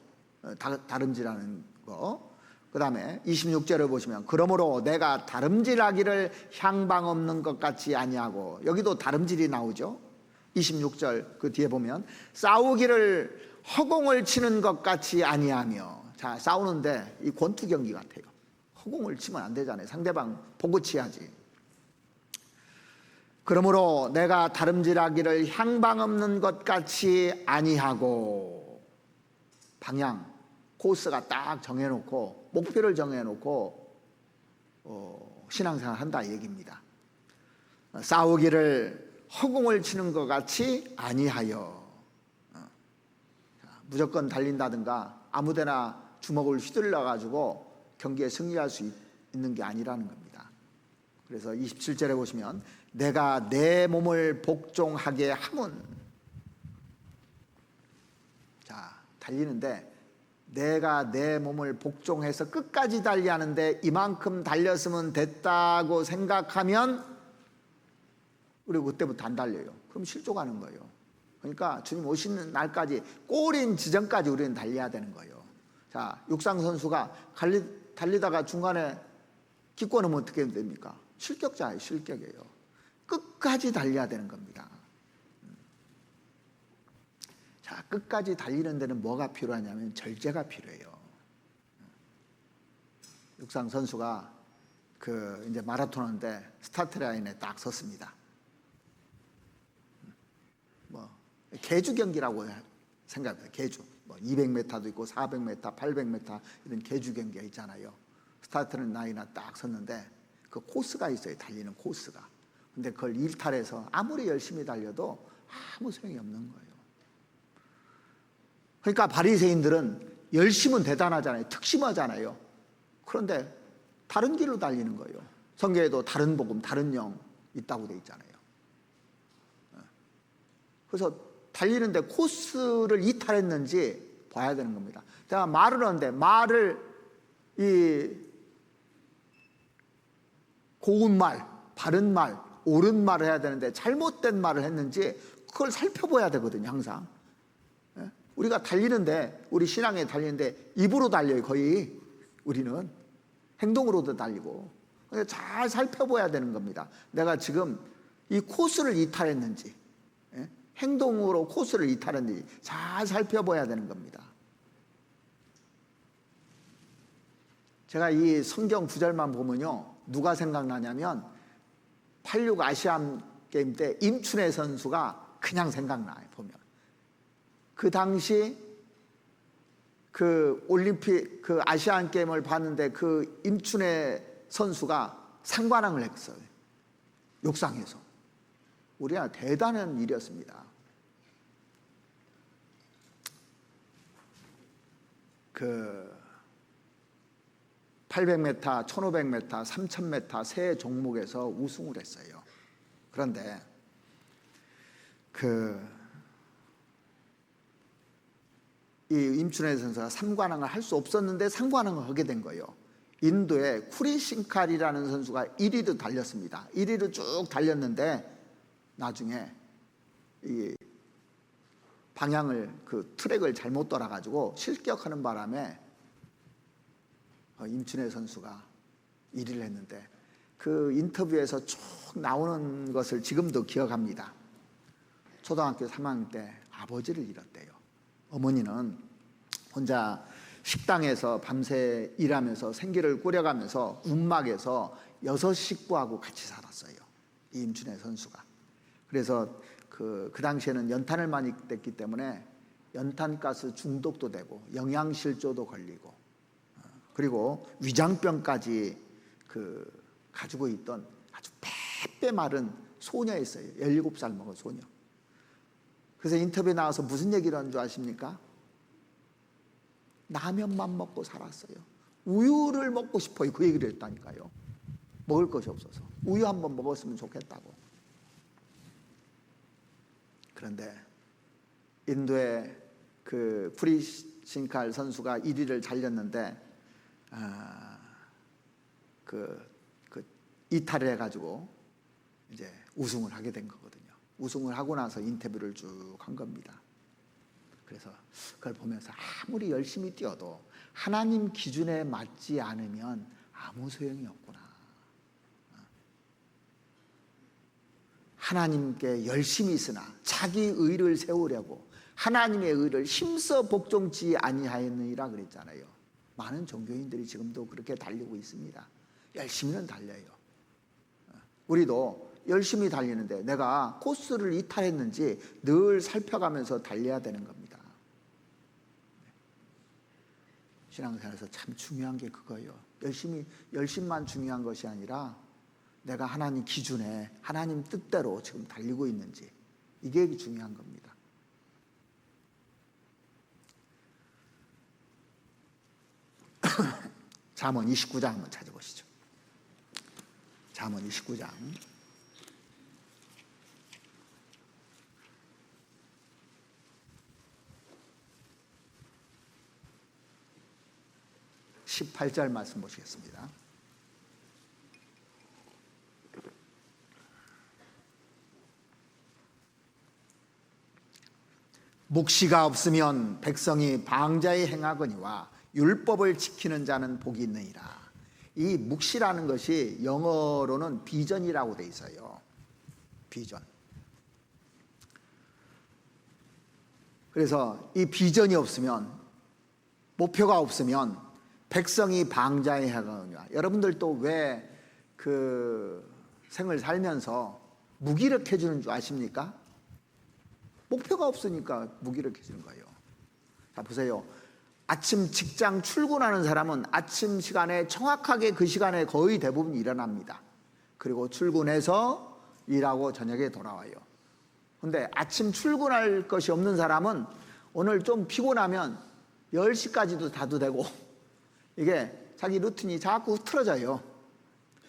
Speaker 1: 다름질하는 거. 그 다음에 26절을 보시면 그러므로 내가 다름질하기를 향방 없는 것 같이 아니하고, 여기도 다름질이 나오죠. 26절 그 뒤에 보면 싸우기를 허공을 치는 것 같이 아니하며. 자, 싸우는데 이 권투 경기 같아요. 허공을 치면 안 되잖아요. 상대방 보고 치야지. 그러므로 내가 다름질하기를 향방 없는 것 같이 아니하고, 방향 코스가 딱 정해놓고 목표를 정해놓고 신앙생활 한다 이 얘기입니다. 싸우기를 허공을 치는 것 같이 아니하여. 무조건 달린다든가 아무데나 주먹을 휘둘러 가지고 경기에 승리할 수 있는 게 아니라는 겁니다. 그래서 27절에 보시면 내가 내 몸을 복종하게 함은. 자, 달리는데 내가 내 몸을 복종해서 끝까지 달리하는데 이만큼 달렸으면 됐다고 생각하면 우리 그때부터 안 달려요. 그럼 실족하는 거예요. 그러니까 주님 오시는 날까지, 꼬린 지점까지 우리는 달려야 되는 거예요. 자, 육상 선수가 달리다가 중간에 기권 하면 어떻게 됩니까? 실격자예요. 실격이에요. 끝까지 달려야 되는 겁니다. 자, 끝까지 달리는 데는 뭐가 필요하냐면 절제가 필요해요. 육상 선수가 이제 마라톤 하는데 스타트 라인에 딱 섰습니다. 계주 경기라고 생각해요. 계주. 200m도 있고 400m, 800m 이런 계주 경기가 있잖아요. 스타트 라인에 딱 섰는데 그 코스가 있어요. 달리는 코스가. 근데 그걸 일탈해서 아무리 열심히 달려도 아무 소용이 없는 거예요. 그러니까 바리새인들은 열심은 대단하잖아요. 특심하잖아요. 그런데 다른 길로 달리는 거예요. 성경에도 다른 복음, 다른 영 있다고 돼 있잖아요. 그래서 달리는데 코스를 이탈했는지 봐야 되는 겁니다. 제가 말을 하는데 말을 고운 말, 바른 말, 옳은 말을 해야 되는데 잘못된 말을 했는지 그걸 살펴봐야 되거든요. 항상. 우리가 달리는데, 우리 신앙에 달리는데 입으로 달려요. 거의 우리는 행동으로도 달리고. 잘 살펴봐야 되는 겁니다. 내가 지금 이 코스를 이탈했는지, 행동으로 코스를 이탈했는지 잘 살펴봐야 되는 겁니다. 제가 이 성경 구절만 보면요, 누가 생각나냐면 86 아시안 게임 때 임춘혜 선수가 그냥 생각나요. 보면 그 당시 그 올림픽 그 아시안 게임을 봤는데 그 임춘혜 선수가 상관왕을 했어요. 육상에서. 우리가 대단한 일이었습니다. 그 800m, 1500m, 3000m 세 종목에서 우승을 했어요. 그런데 이 임춘혜 선수가 삼관왕을 할 수 없었는데 삼관왕을 하게 된 거예요. 인도의 쿠리싱칼이라는 선수가 1위도 달렸습니다. 1위를 쭉 달렸는데 나중에 이 방향을 트랙을 잘못 돌아가지고 실격하는 바람에 임춘혜 선수가 1위를 했는데 그 인터뷰에서 쭉 나오는 것을 지금도 기억합니다. 초등학교 3학년 때 아버지를 잃었대요. 어머니는 혼자 식당에서 밤새 일하면서 생계를 꾸려가면서 움막에서 6 식구하고 같이 살았어요. 이 임춘혜 선수가. 그래서 그 당시에는 연탄을 많이 뗐기 때문에 연탄가스 중독도 되고 영양실조도 걸리고 그리고 위장병까지 가지고 있던 아주 빼빼 마른 소녀였어요. 17살 먹은 소녀. 그래서 인터뷰에 나와서 무슨 얘기를 하는 줄 아십니까? 라면만 먹고 살았어요. 우유를 먹고 싶어요. 그 얘기를 했다니까요. 먹을 것이 없어서. 우유 한번 먹었으면 좋겠다고. 그런데 인도의 그 프리싱칼 선수가 1위를 달렸는데 이탈을 해가지고 이제 우승을 하게 된 거거든요. 우승을 하고 나서 인터뷰를 쭉 한 겁니다. 그래서 그걸 보면서 아무리 열심히 뛰어도 하나님 기준에 맞지 않으면 아무 소용이 없구나. 하나님께 열심히 있으나 자기 의를 세우려고 하나님의 의를 힘써 복종치 아니하였느니라 그랬잖아요. 많은 종교인들이 지금도 그렇게 달리고 있습니다. 열심히는 달려요. 우리도 열심히 달리는데 내가 코스를 이탈했는지 늘 살펴가면서 달려야 되는 겁니다. 신앙생활에서 참 중요한 게 그거예요. 열심만 중요한 것이 아니라 내가 하나님 기준에 하나님 뜻대로 지금 달리고 있는지, 이게 중요한 겁니다. 잠언 29장 한번 찾아보시죠. 잠언 29장 18절 말씀 보시겠습니다. 묵시가 없으면 백성이 방자히 행하거니와 율법을 지키는 자는 복이 있느니라. 이 묵시라는 것이 영어로는 비전이라고 돼 있어요. 비전. 그래서 이 비전이 없으면, 목표가 없으면 백성이 방자히 행하거니와. 여러분들도 왜 그 생을 살면서 무기력해지는 줄 아십니까? 목표가 없으니까 무기력해지는 거예요. 자, 보세요. 아침 직장 출근하는 사람은 아침 시간에 정확하게 그 시간에 거의 대부분 일어납니다. 그리고 출근해서 일하고 저녁에 돌아와요. 근데 아침 출근할 것이 없는 사람은 오늘 좀 피곤하면 10시까지도 자도 되고, 이게 자기 루틴이 자꾸 흐트러져요.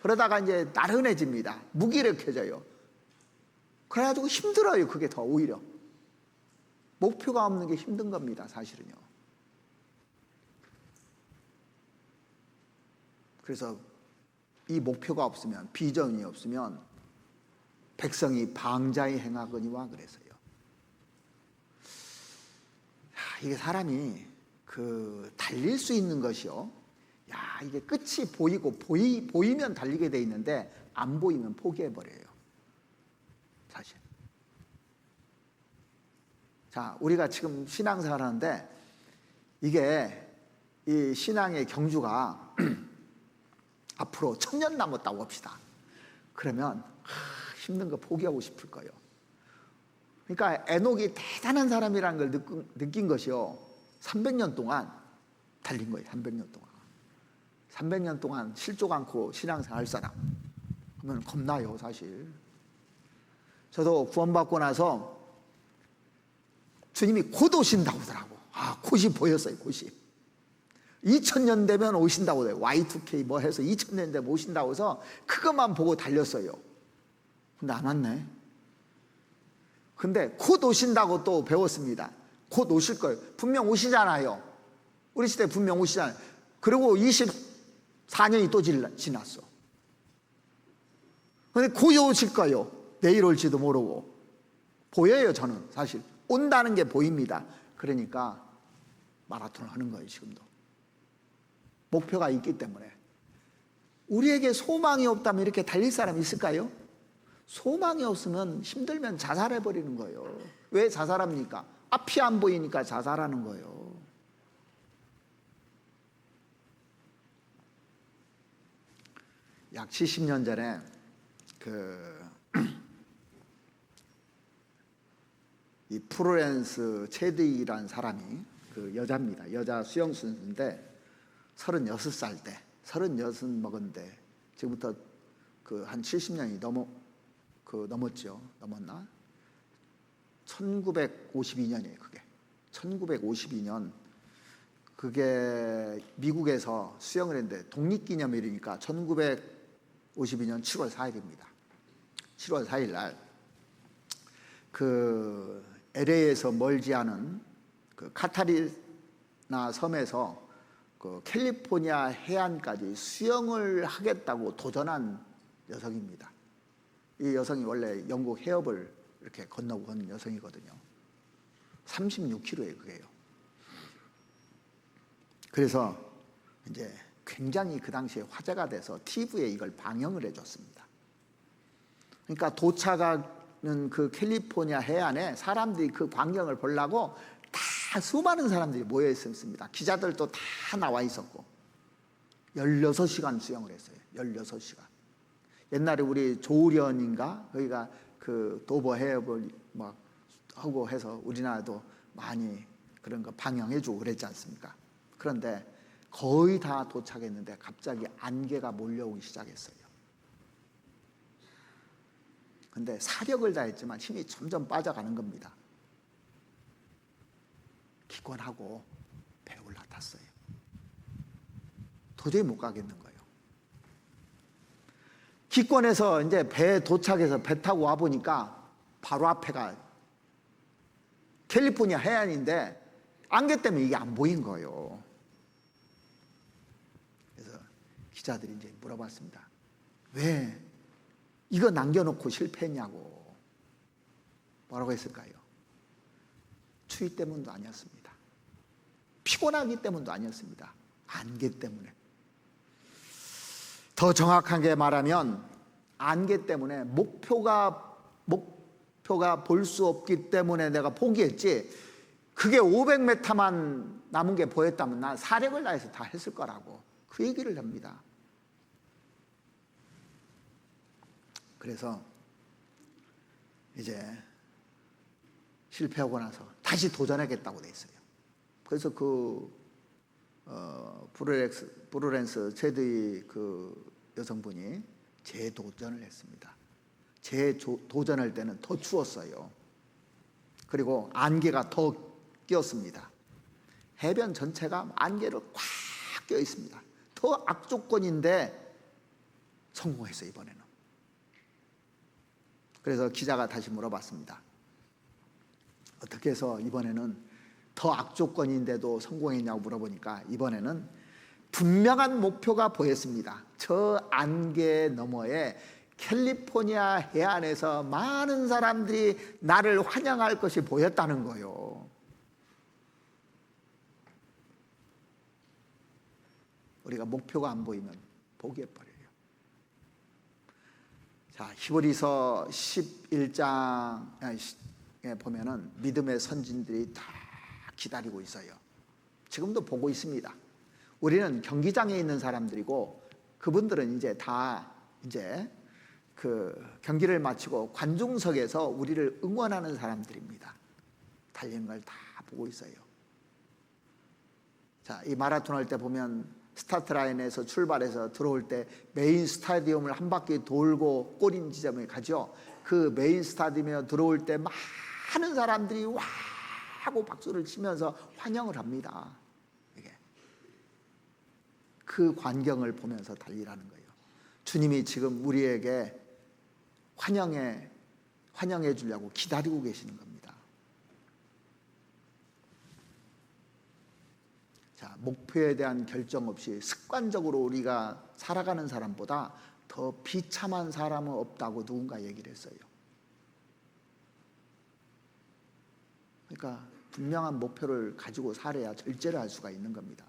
Speaker 1: 그러다가 이제 나른해집니다. 무기력해져요. 그래가지고 힘들어요. 그게 더 오히려. 목표가 없는 게 힘든 겁니다, 사실은요. 그래서 이 목표가 없으면, 비전이 없으면 백성이 방자히 행하거니와 그래서요. 이게 사람이 달릴 수 있는 것이요. 이게 끝이 보이고 보이면 달리게 돼 있는데 안 보이면 포기해 버려요. 사실. 자, 우리가 지금 신앙생활 하는데 이게 이 신앙의 경주가 앞으로 1000년 남았다고 합시다. 그러면 힘든 거 포기하고 싶을 거예요. 그러니까 에녹이 대단한 사람이라는 걸 느낀 것이요. 300년 동안 달린 거예요. 300년 동안. 300년 동안 실족 않고 신앙생활 할 사람. 그러면 겁나요, 사실. 저도 구원받고 나서 주님이 곧 오신다고 하더라고. 곧이 보였어요, 곧이. 2000년 되면 오신다고 해요. Y2K 뭐 해서 2000년 되면 오신다고 해서 그것만 보고 달렸어요. 근데 안 왔네. 근데 곧 오신다고 또 배웠습니다. 곧 오실 거예요. 분명 오시잖아요. 우리 시대 분명 오시잖아요. 그리고 24년이 또 지났어. 근데 곧 오실 거예요. 내일 올지도 모르고. 보여요, 저는 사실. 온다는 게 보입니다. 그러니까 마라톤을 하는 거예요, 지금도. 목표가 있기 때문에. 우리에게 소망이 없다면 이렇게 달릴 사람이 있을까요? 소망이 없으면 힘들면 자살해버리는 거예요. 왜 자살합니까? 앞이 안 보이니까 자살하는 거예요. 약 70년 전에 이 플로렌스 체드이라는 사람이 여자입니다. 여자 수영 선수인데 36살 때, 36 먹었는데 지금부터 한 70년이 넘었죠. 넘었나? 1952년이에요, 그게. 1952년. 그게 미국에서 수영을 했는데 독립기념일이니까 1952년 7월 4일입니다. 7월 4일 날 LA에서 멀지 않은 카타리나 섬에서 캘리포니아 해안까지 수영을 하겠다고 도전한 여성입니다. 이 여성이 원래 영국 해협을 이렇게 건너고 온 여성이거든요. 36kg예요, 그게요. 그래서 이제 굉장히 그 당시에 화제가 돼서 TV에 이걸 방영을 해줬습니다. 그러니까 도착하는 그 캘리포니아 해안에 사람들이 그 광경을 보려고 다 수많은 사람들이 모여 있었습니다. 기자들도 다 나와 있었고 16시간 수영을 했어요. 16시간. 옛날에 우리 조련인가 거기가 그 도보 해협을 막 하고 해서 우리나라도 많이 그런 거 방영해주고 그랬지 않습니까? 그런데 거의 다 도착했는데 갑자기 안개가 몰려오기 시작했어요. 근데 사력을 다했지만 힘이 점점 빠져가는 겁니다. 기권하고 배에 올라탔어요. 도저히 못 가겠는 거예요. 기권해서 이제 배에 도착해서 배 타고 와 보니까 바로 앞에가 캘리포니아 해안인데 안개 때문에 이게 안 보인 거예요. 그래서 기자들이 이제 물어봤습니다. 왜 이거 남겨놓고 실패했냐고. 뭐라고 했을까요? 추위 때문도 아니었습니다. 피곤하기 때문도 아니었습니다. 안개 때문에. 더 정확하게 말하면 안개 때문에 목표가 볼 수 없기 때문에 내가 포기했지, 그게 500m만 남은 게 보였다면 난 사력을 다해서 다 했을 거라고 그 얘기를 합니다. 그래서 이제 실패하고 나서 다시 도전하겠다고 돼 있어요. 그래서 그 브루렌스 체드의 그 여성분이 재도전을 했습니다. 재도전할 때는 더 추웠어요. 그리고 안개가 더 끼었습니다. 해변 전체가 안개로 꽉 끼어 있습니다. 더 악조건인데 성공했어요, 이번에는. 그래서 기자가 다시 물어봤습니다. 어떻게 해서 이번에는 더 악조건인데도 성공했냐고 물어보니까 이번에는 분명한 목표가 보였습니다. 저 안개 너머에 캘리포니아 해안에서 많은 사람들이 나를 환영할 것이 보였다는 거예요. 우리가 목표가 안 보이면 포기해버려요. 자, 히브리서 11장에 보면은 믿음의 선진들이 다 기다리고 있어요. 지금도 보고 있습니다. 우리는 경기장에 있는 사람들이고 그분들은 이제 다 이제 그 경기를 마치고 관중석에서 우리를 응원하는 사람들입니다. 달리는 걸 다 보고 있어요. 자, 이 마라톤 할 때 보면 스타트 라인에서 출발해서 들어올 때 메인 스타디움을 한 바퀴 돌고 골인 지점에 가죠. 그 메인 스타디움에 들어올 때 많은 사람들이 와 하고 박수를 치면서 환영을 합니다. 이게 그 광경을 보면서 달리라는 거예요. 주님이 지금 우리에게 환영해 주려고 기다리고 계시는 겁니다. 자, 목표에 대한 결정 없이 습관적으로 우리가 살아가는 사람보다 더 비참한 사람은 없다고 누군가 얘기를 했어요. 그러니까 분명한 목표를 가지고 살아야 절제를 할 수가 있는 겁니다.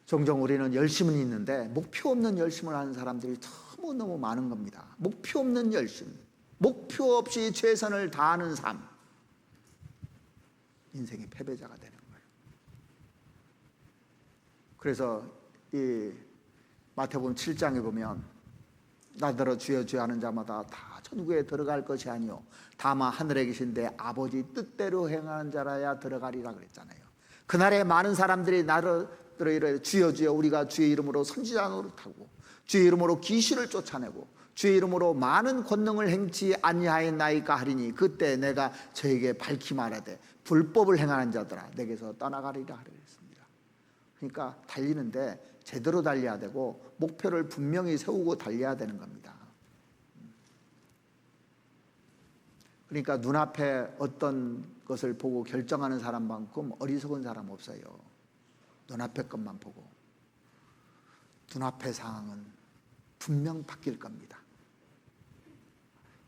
Speaker 1: 종종 우리는 열심은 있는데 목표 없는 열심을 하는 사람들이 너무너무 많은 겁니다. 목표 없는 열심, 목표 없이 최선을 다하는 삶, 인생의 패배자가 되는 거예요. 그래서 이 마태복음 7장에 보면 나더러 주여 주여 하는 자마다 다 천국에 들어갈 것이 아니요 다만 하늘에 계신 내 아버지 뜻대로 행하는 자라야 들어가리라 그랬잖아요. 그날에 많은 사람들이 나를 이래 주여 주여 우리가 주의 이름으로 선지자 노릇하고 주의 이름으로 귀신을 쫓아내고 주의 이름으로 많은 권능을 행치 아니하였나이까 하리니 그때 내가 저에게 밝히 말하되 불법을 행하는 자들아 내게서 떠나가리라 그랬습니다. 그러니까 달리는데 제대로 달려야 되고 목표를 분명히 세우고 달려야 되는 겁니다. 그러니까 눈앞에 어떤 것을 보고 결정하는 사람만큼 어리석은 사람 없어요. 눈앞의 것만 보고. 눈앞의 상황은 분명 바뀔 겁니다.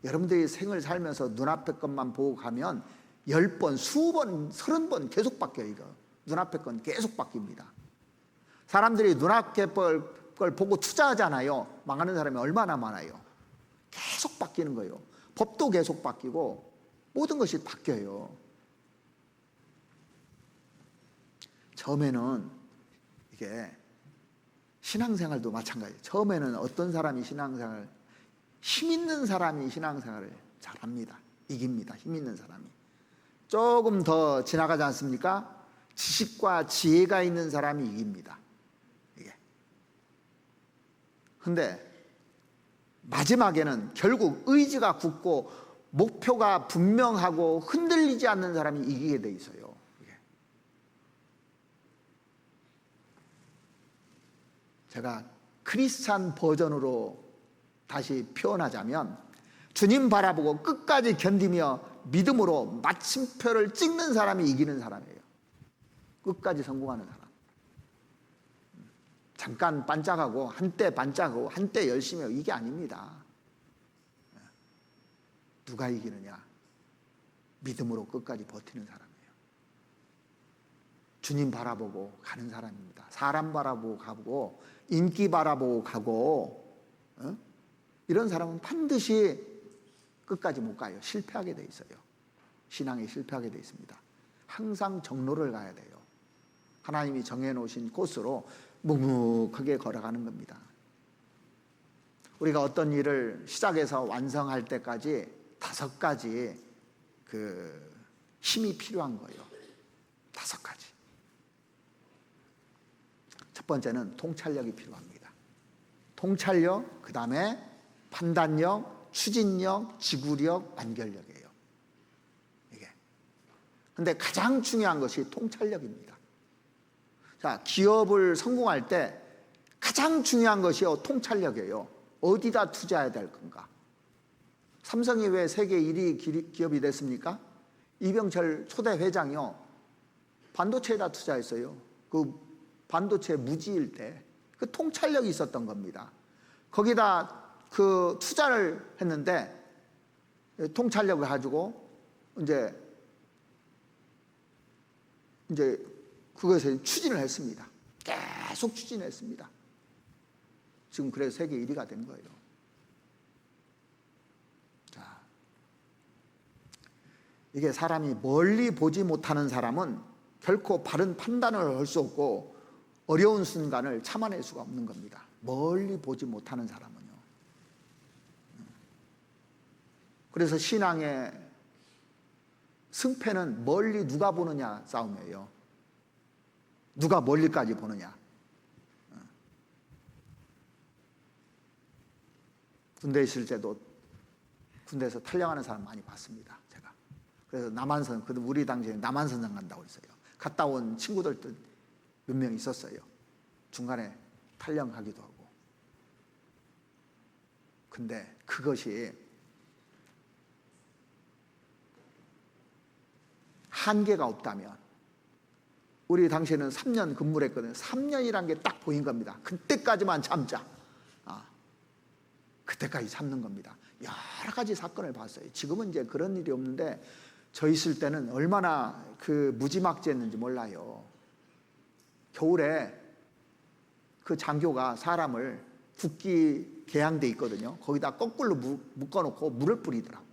Speaker 1: 여러분들이 생을 살면서 눈앞의 것만 보고 가면 10번, 수번, 30번 계속 바뀌어요. 이거 눈앞에 건 계속 바뀝니다. 사람들이 눈앞에 걸 보고 투자하잖아요. 망하는 사람이 얼마나 많아요. 계속 바뀌는 거예요. 법도 계속 바뀌고 모든 것이 바뀌어요. 처음에는 이게 신앙생활도 마찬가지예요. 처음에는 어떤 사람이 신앙생활, 힘 있는 사람이 신앙생활을 잘합니다. 이깁니다. 힘 있는 사람이. 조금 더 지나가지 않습니까? 지식과 지혜가 있는 사람이 이깁니다. 이게. 근데 마지막에는 결국 의지가 굳고 목표가 분명하고 흔들리지 않는 사람이 이기게 돼 있어요. 이게. 제가 크리스찬 버전으로 다시 표현하자면 주님 바라보고 끝까지 견디며 믿음으로 마침표를 찍는 사람이 이기는 사람이에요. 끝까지 성공하는 사람. 잠깐 반짝하고 한때 반짝하고 한때 열심히 하고 이게 아닙니다. 누가 이기느냐? 믿음으로 끝까지 버티는 사람이에요. 주님 바라보고 가는 사람입니다. 사람 바라보고 가고 인기 바라보고 가고 이런 사람은 반드시 끝까지 못 가요. 실패하게 돼 있어요. 신앙에 실패하게 돼 있습니다. 항상 정로를 가야 돼요. 하나님이 정해놓으신 코스로 묵묵하게 걸어가는 겁니다. 우리가 어떤 일을 시작해서 완성할 때까지 5가지 그 힘이 필요한 거예요. 5가지. 첫 번째는 통찰력이 필요합니다. 통찰력, 그 다음에 판단력, 추진력, 지구력, 완결력이에요. 이게. 근데 가장 중요한 것이 통찰력입니다. 자, 기업을 성공할 때 가장 중요한 것이요, 통찰력이에요. 어디다 투자해야 될 건가? 삼성이 왜 세계 1위 기업이 됐습니까? 이병철 초대 회장이요, 반도체에다 투자했어요. 그 반도체 무지일 때 그 통찰력이 있었던 겁니다. 거기다 그 투자를 했는데 통찰력을 가지고 이제 그것에 추진을 했습니다. 계속 추진했습니다. 지금 그래서 세계 1위가 된 거예요. 자, 이게 사람이 멀리 보지 못하는 사람은 결코 바른 판단을 할 수 없고 어려운 순간을 참아낼 수가 없는 겁니다. 멀리 보지 못하는 사람은요. 그래서 신앙의 승패는 멀리 누가 보느냐 싸움이에요. 누가 멀리까지 보느냐. 군대에 있을 때도 군대에서 탈영하는 사람 많이 봤습니다. 제가. 그래서 남한선, 우리 당시에 남한선장 간다고 했어요. 갔다 온 친구들도 몇 명 있었어요. 중간에 탈영하기도 하고. 근데 그것이 한계가 없다면, 우리 당시에는 3년 근무를 했거든요. 3년이란 게 딱 보인 겁니다. 그때까지만 참자. 그때까지 참는 겁니다. 여러 가지 사건을 봤어요. 지금은 이제 그런 일이 없는데 저 있을 때는 얼마나 그 무지막지했는지 몰라요. 겨울에 그 장교가 사람을 국기 개양돼 있거든요. 거기다 거꾸로 묶어놓고 물을 뿌리더라고.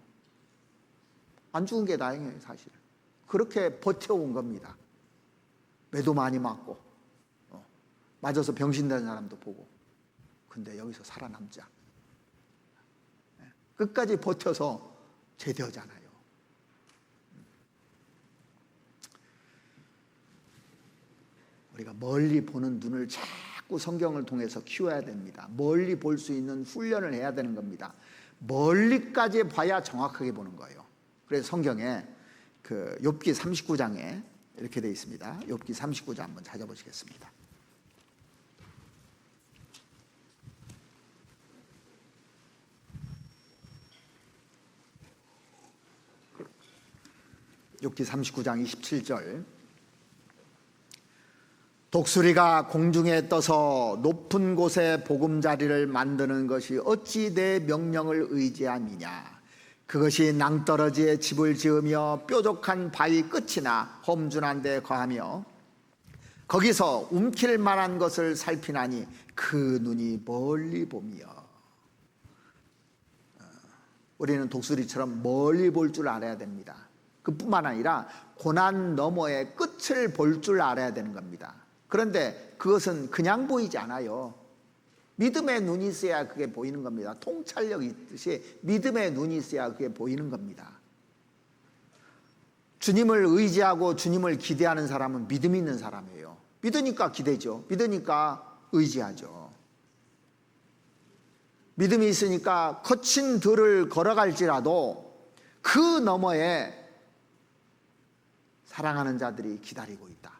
Speaker 1: 안 죽은 게 다행이에요, 사실. 그렇게 버텨온 겁니다. 매도 많이 맞고, 맞아서 병신된 사람도 보고. 근데 여기서 살아남자. 끝까지 버텨서 제대하잖아요. 우리가 멀리 보는 눈을 자꾸 성경을 통해서 키워야 됩니다. 멀리 볼 수 있는 훈련을 해야 되는 겁니다. 멀리까지 봐야 정확하게 보는 거예요. 그래서 성경에 그 욥기 39장에 이렇게 되어 있습니다. 욥기 39장 한번 찾아보시겠습니다. 욥기 39장 27절. 독수리가 공중에 떠서 높은 곳에 보금자리를 만드는 것이 어찌 내 명령을 의지함이냐. 그것이 낭떠러지에 집을 지으며 뾰족한 바위 끝이나 험준한 데 거하며 거기서 움킬 만한 것을 살피나니 그 눈이 멀리 보며. 우리는 독수리처럼 멀리 볼 줄 알아야 됩니다. 그뿐만 아니라 고난 너머의 끝을 볼 줄 알아야 되는 겁니다. 그런데 그것은 그냥 보이지 않아요. 믿음의 눈이 있어야 그게 보이는 겁니다. 통찰력이 있듯이 믿음의 눈이 있어야 그게 보이는 겁니다. 주님을 의지하고 주님을 기대하는 사람은 믿음이 있는 사람이에요. 믿으니까 기대죠. 믿으니까 의지하죠. 믿음이 있으니까 거친 들을 걸어갈지라도 그 너머에 사랑하는 자들이 기다리고 있다.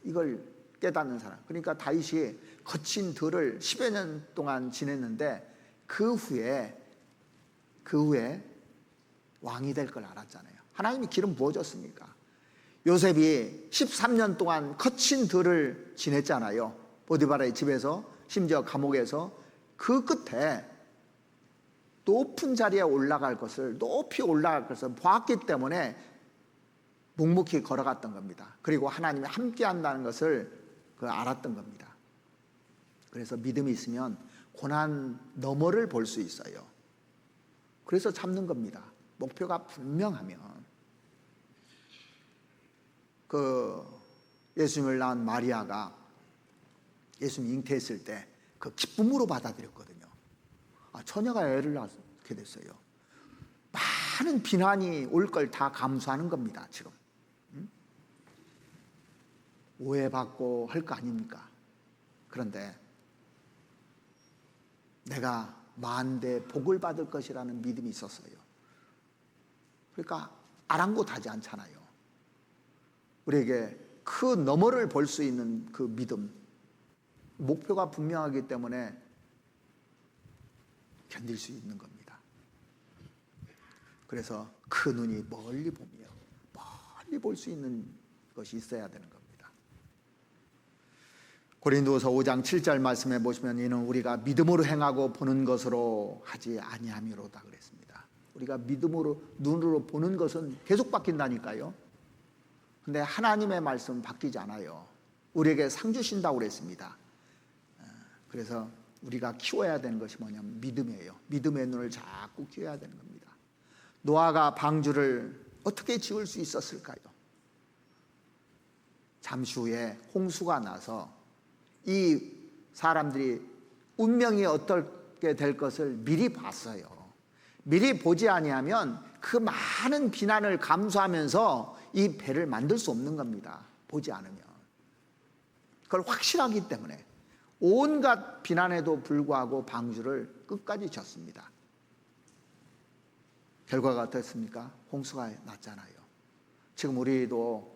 Speaker 1: 이걸 깨닫는 사람. 그러니까 다윗이 거친 들을 10여 년 동안 지냈는데 그 후에 왕이 될 걸 알았잖아요. 하나님이 기름 부어줬으니까. 요셉이 13년 동안 거친 들을 지냈잖아요. 보디바라의 집에서, 심지어 감옥에서. 그 끝에 높은 자리에 올라갈 것을, 높이 올라갈 것을 보았기 때문에 묵묵히 걸어갔던 겁니다. 그리고 하나님이 함께 한다는 것을 알았던 겁니다. 그래서 믿음이 있으면 고난 너머를 볼 수 있어요. 그래서 참는 겁니다. 목표가 분명하면. 예수님을 낳은 마리아가 예수님 잉태했을 때 그 기쁨으로 받아들였거든요. 처녀가 애를 낳게 됐어요. 많은 비난이 올 걸 다 감수하는 겁니다. 지금 오해받고 할 거 아닙니까? 그런데 내가 만대 복을 받을 것이라는 믿음이 있었어요. 그러니까 아랑곳하지 않잖아요. 우리에게 그 너머를 볼 수 있는 그 믿음, 목표가 분명하기 때문에 견딜 수 있는 겁니다. 그래서 그 눈이 멀리 보며 멀리 볼 수 있는 것이 있어야 되는 겁니다. 고린도서 5장 7절 말씀에 보시면 이는 우리가 믿음으로 행하고 보는 것으로 하지 아니함이로다 그랬습니다. 우리가 믿음으로 눈으로 보는 것은 계속 바뀐다니까요. 근데 하나님의 말씀은 바뀌지 않아요. 우리에게 상 주신다고 그랬습니다. 그래서 우리가 키워야 되는 것이 뭐냐면 믿음이에요. 믿음의 눈을 자꾸 키워야 되는 겁니다. 노아가 방주를 어떻게 지을 수 있었을까요? 잠시 후에 홍수가 나서 이 사람들이 운명이 어떻게 될 것을 미리 봤어요. 미리 보지 아니하면 그 많은 비난을 감수하면서 이 배를 만들 수 없는 겁니다. 보지 않으면. 그걸 확실하기 때문에 온갖 비난에도 불구하고 방주를 끝까지 졌습니다. 결과가 어떻습니까? 홍수가 났잖아요. 지금 우리도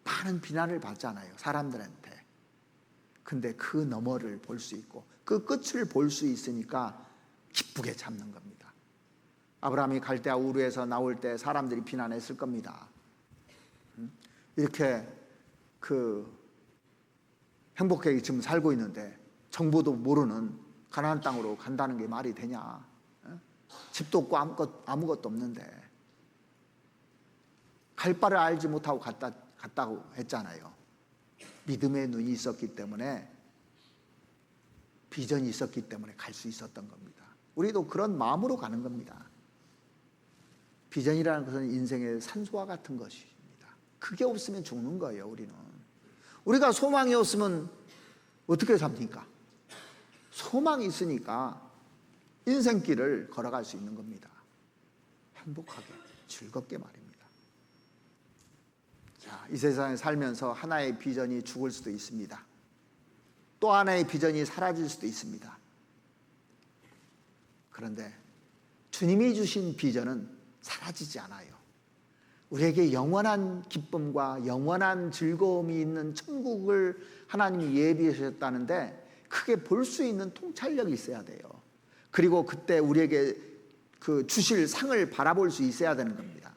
Speaker 1: 많은 비난을 받잖아요. 사람들한테. 근데 그 너머를 볼 수 있고 그 끝을 볼 수 있으니까 기쁘게 참는 겁니다. 아브라함이 갈대아 우르에서 나올 때 사람들이 비난했을 겁니다. 이렇게 행복하게 지금 살고 있는데 정보도 모르는 가나안 땅으로 간다는 게 말이 되냐? 집도 없고 아무것도 없는데 갈 바를 알지 못하고 갔다고 했잖아요. 믿음의 눈이 있었기 때문에, 비전이 있었기 때문에 갈 수 있었던 겁니다. 우리도 그런 마음으로 가는 겁니다. 비전이라는 것은 인생의 산소와 같은 것입니다. 그게 없으면 죽는 거예요. 우리가 소망이 없으면 어떻게 삽니까? 소망이 있으니까 인생길을 걸어갈 수 있는 겁니다. 행복하게, 즐겁게 말입니다. 자, 이 세상에 살면서 하나의 비전이 죽을 수도 있습니다. 또 하나의 비전이 사라질 수도 있습니다. 그런데 주님이 주신 비전은 사라지지 않아요. 우리에게 영원한 기쁨과 영원한 즐거움이 있는 천국을 하나님이 예비하셨다는데 크게 볼 수 있는 통찰력이 있어야 돼요. 그리고 그때 우리에게 주실 상을 바라볼 수 있어야 되는 겁니다.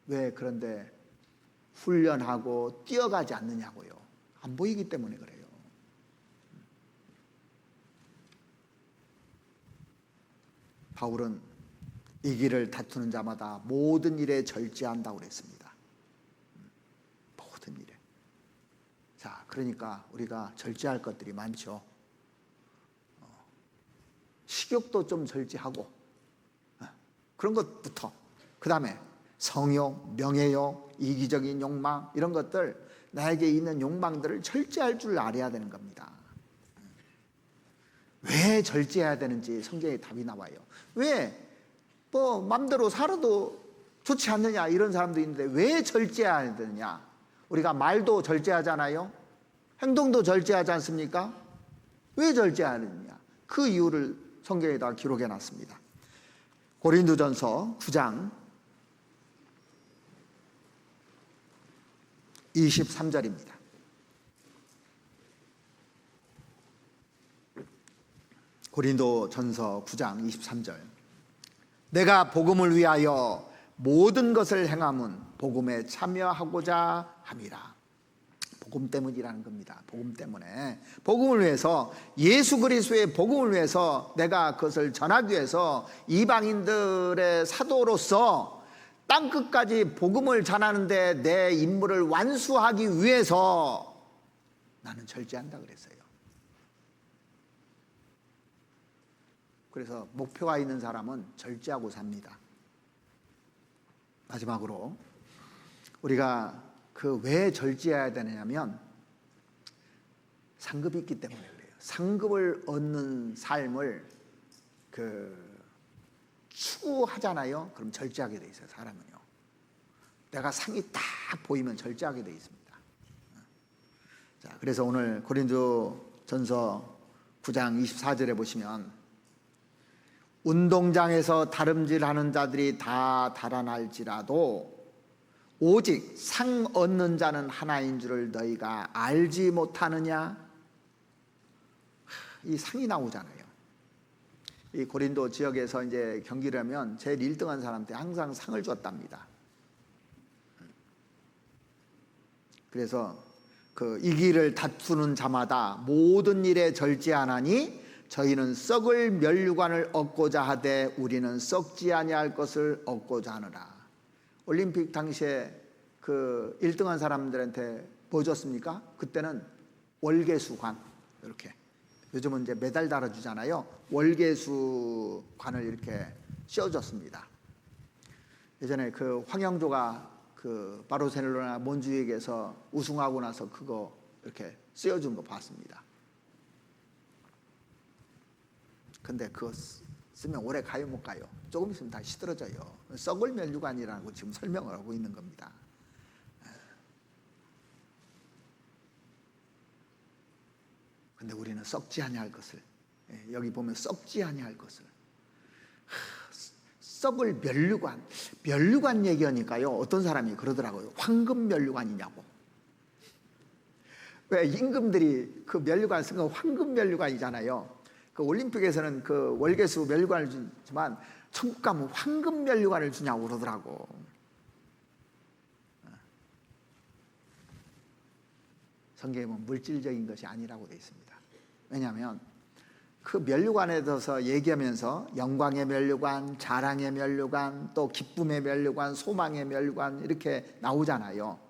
Speaker 1: 왜 그런데 훈련하고 뛰어가지 않느냐고요. 안 보이기 때문에 그래요. 바울은 이 길을 다투는 자마다 모든 일에 절제한다고 그랬습니다. 모든 일에. 자, 그러니까 우리가 절제할 것들이 많죠. 식욕도 좀 절제하고, 그런 것부터. 그 다음에 성욕, 명예욕, 이기적인 욕망, 이런 것들, 나에게 있는 욕망들을 절제할 줄 알아야 되는 겁니다. 왜 절제해야 되는지 성경에 답이 나와요. 왜 맘대로 살아도 좋지 않느냐, 이런 사람도 있는데 왜 절제해야 되느냐? 우리가 말도 절제하잖아요. 행동도 절제하지 않습니까? 왜 절제하느냐? 그 이유를 성경에다 기록해 놨습니다. 고린도전서 9장 23절입니다. 고린도전서 9장 23절. 내가 복음을 위하여 모든 것을 행함은 복음에 참여하고자 함이라. 복음 때문이라는 겁니다. 복음 때문에. 복음을 위해서, 예수 그리스도의 복음을 위해서 내가 그것을 전하기 위해서 이방인들의 사도로서 땅끝까지 복음을 전하는데 내 임무를 완수하기 위해서 나는 절제한다 그랬어요. 그래서 목표가 있는 사람은 절제하고 삽니다. 마지막으로 우리가 왜 절제해야 되느냐면 상급이 있기 때문에 그래요. 상급을 얻는 삶을 추구하잖아요. 그럼 절제하게 돼 있어요. 사람은요. 내가 상이 딱 보이면 절제하게 돼 있습니다. 자, 그래서 오늘 고린도전서 9장 24절에 보시면 운동장에서 다름질하는 자들이 다 달아날지라도 오직 상 얻는 자는 하나인 줄을 너희가 알지 못하느냐? 이 상이 나오잖아요. 이 고린도 지역에서 이제 경기를 하면 제일 1등한 사람한테 항상 상을 줬답니다. 그래서 이 길을 다투는 자마다 모든 일에 절제하나니 저희는 썩을 면류관을 얻고자 하되 우리는 썩지 아니할 것을 얻고자 하느라. 올림픽 당시에 1등한 사람들한테 뭐 줬습니까? 그때는 월계수관, 이렇게. 요즘은 이제 메달 달아주잖아요. 월계수관을 이렇게 씌워줬습니다. 예전에 황영조가 바르셀로나 몬주익에서 우승하고 나서 그거 이렇게 씌워준 거 봤습니다. 근데 그거 쓰면 오래 가요, 못 가요? 조금 있으면 다시 시들어져요. 썩을 면류관이라고 지금 설명을 하고 있는 겁니다. 근데 우리는 썩지 아니할 것을, 여기 보면 썩지 아니할 것을, 썩을 면류관 얘기하니까요, 어떤 사람이 그러더라고요. 황금 면류관이냐고. 왜 임금들이 면류관 쓴 건 황금 면류관이잖아요. 올림픽에서는 월계수 면류관을 주지만 천국 가면 황금 면류관을 주냐고 그러더라고. 성경에 보면 물질적인 것이 아니라고 되어 있습니다. 왜냐하면 면류관에 대해서 얘기하면서 영광의 면류관, 자랑의 면류관, 또 기쁨의 면류관, 소망의 면류관 이렇게 나오잖아요.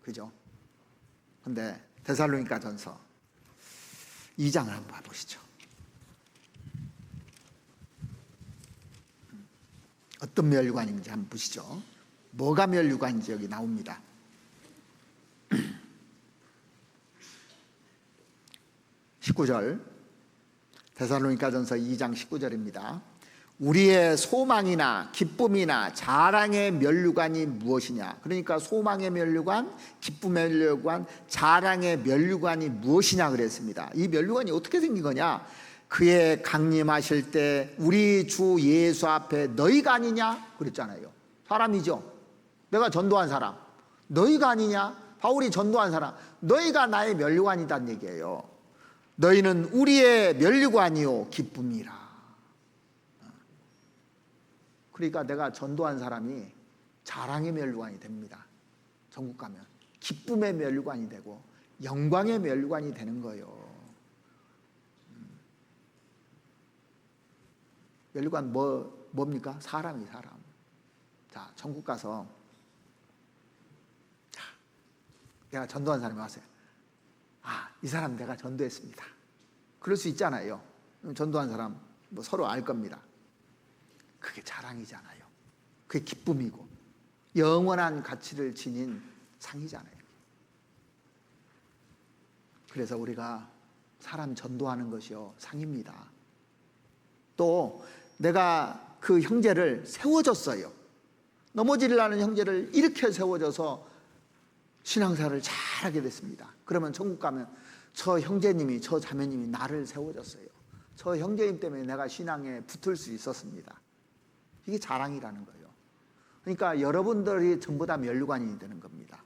Speaker 1: 그죠? 근데 데살로니가전서 2장을 한번 봐보시죠. 어떤 면류관인지 한번 보시죠. 뭐가 면류관인지 여기 나옵니다. 19절, 데살로니가전서 2장 19절입니다. 우리의 소망이나 기쁨이나 자랑의 면류관이 무엇이냐? 그러니까 소망의 면류관, 기쁨의 면류관, 자랑의 면류관이 무엇이냐 그랬습니다. 이 면류관이 어떻게 생긴 거냐? 그의 강림하실 때 우리 주 예수 앞에 너희가 아니냐? 그랬잖아요. 사람이죠. 내가 전도한 사람. 너희가 아니냐? 바울이 전도한 사람. 너희가 나의 면류관이란 얘기예요. 너희는 우리의 면류관이요 기쁨이라. 그러니까 내가 전도한 사람이 자랑의 면류관이 됩니다. 전국 가면 기쁨의 면류관이 되고 영광의 면류관이 되는 거예요. 면류관 뭡니까? 사람. 자, 천국 가서 내가 전도한 사람이 왔어요. 이 사람 내가 전도했습니다. 그럴 수 있잖아요. 전도한 사람 서로 알 겁니다. 그게 자랑이잖아요. 그게 기쁨이고 영원한 가치를 지닌 상이잖아요. 그래서 우리가 사람 전도하는 것이요 상입니다. 또 내가 그 형제를 세워줬어요. 넘어지려는 형제를 이렇게 세워줘서 신앙사를 잘하게 됐습니다. 그러면 천국 가면 저 형제님이, 저 자매님이 나를 세워줬어요. 저 형제님 때문에 내가 신앙에 붙을 수 있었습니다. 이게 자랑이라는 거예요. 그러니까 여러분들이 전부 다 면류관이 되는 겁니다.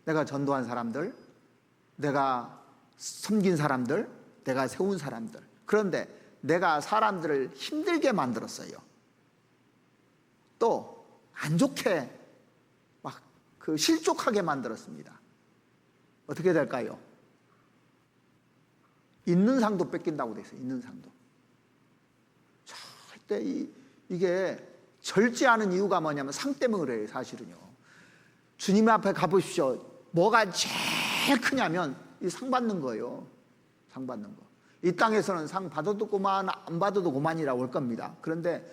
Speaker 1: 내가 전도한 사람들, 내가 섬긴 사람들, 내가 세운 사람들. 그런데 내가 사람들을 힘들게 만들었어요. 또 안 좋게 막 실족하게 만들었습니다. 어떻게 될까요? 있는 상도 뺏긴다고 돼 있어요. 있는 상도. 절대 이게 절제하는 이유가 뭐냐면 상 때문에 그래요. 사실은요. 주님 앞에 가보십시오. 뭐가 제일 크냐면 이 상 받는 거예요. 상 받는 거. 이 땅에서는 상 받아도 고만 안 받아도 고만이라고 올 겁니다. 그런데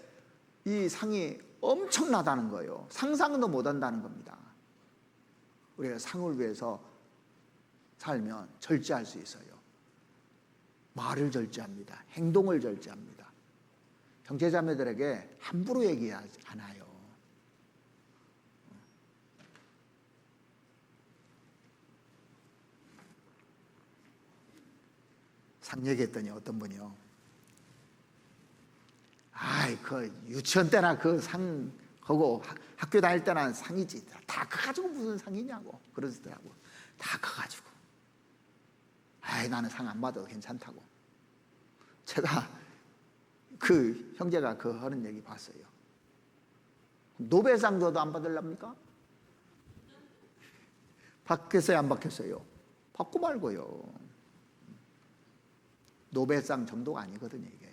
Speaker 1: 이 상이 엄청나다는 거예요. 상상도 못 한다는 겁니다. 우리가 상을 위해서 살면 절제할 수 있어요. 말을 절제합니다. 행동을 절제합니다. 형제자매들에게 함부로 얘기하지 않아요. 상 얘기했더니 어떤 분이요. 그 유치원 때나 그 상 하고 학교 다닐 때나 상이지. 다 커가지고 무슨 상이냐고 그러시더라고. 다 커가지고. 나는 상 안 받아도 괜찮다고. 제가 그 형제가 그 하는 얘기 봤어요. 노벨상 줘도 안 받으랍니까? 받겠어요, 안 받겠어요? 받고 말고요. 노벨상 정도가 아니거든요, 이게.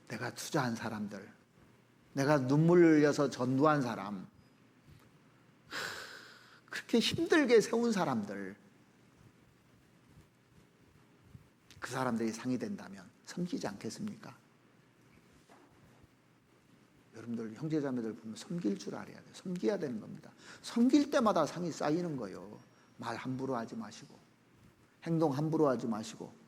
Speaker 1: 내가 투자한 사람들, 내가 눈물 흘려서 전도한 사람, 그렇게 힘들게 세운 사람들, 그 사람들이 상이 된다면 섬기지 않겠습니까? 여러분들 형제자매들 보면 섬길 줄 알아야 돼요. 섬겨야 되는 겁니다. 섬길 때마다 상이 쌓이는 거예요. 말 함부로 하지 마시고, 행동 함부로 하지 마시고,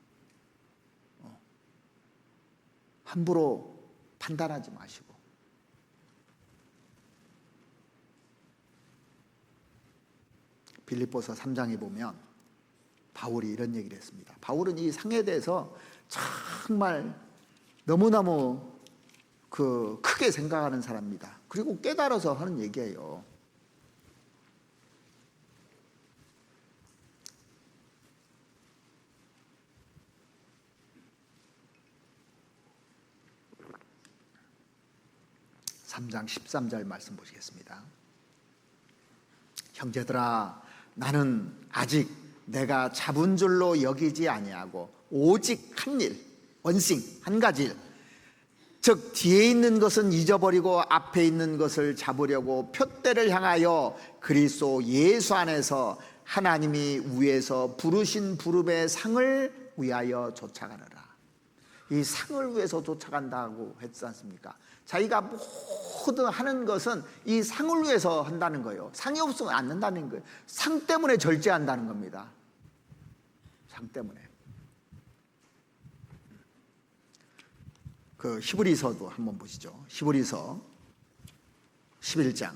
Speaker 1: 함부로 판단하지 마시고. 빌립보서 3장에 보면 바울이 이런 얘기를 했습니다. 바울은 이 상에 대해서 정말 너무너무 크게 생각하는 사람입니다. 그리고 깨달아서 하는 얘기예요. (3장 13절) 말씀 보시겠습니다. 형제들아, 나는 아직 내가 잡은 줄로 여기지 아니하고 오직 한 일, 원싱, 한 가지 일, 즉 뒤에 있는 것은 잊어버리고 앞에 있는 것을 잡으려고 표대를 향하여 그리스도 예수 안에서 하나님이 위에서 부르신 부름의 상을 위하여 쫓아가느라. 이 상을 위해서 쫓아간다고 했지 않습니까? 자기가 모든 하는 것은 이 상을 위해서 한다는 거예요. 상이 없으면 안 된다는 거예요. 상 때문에 절제한다는 겁니다. 상 때문에. 그 히브리서도 한번 보시죠. 히브리서 11장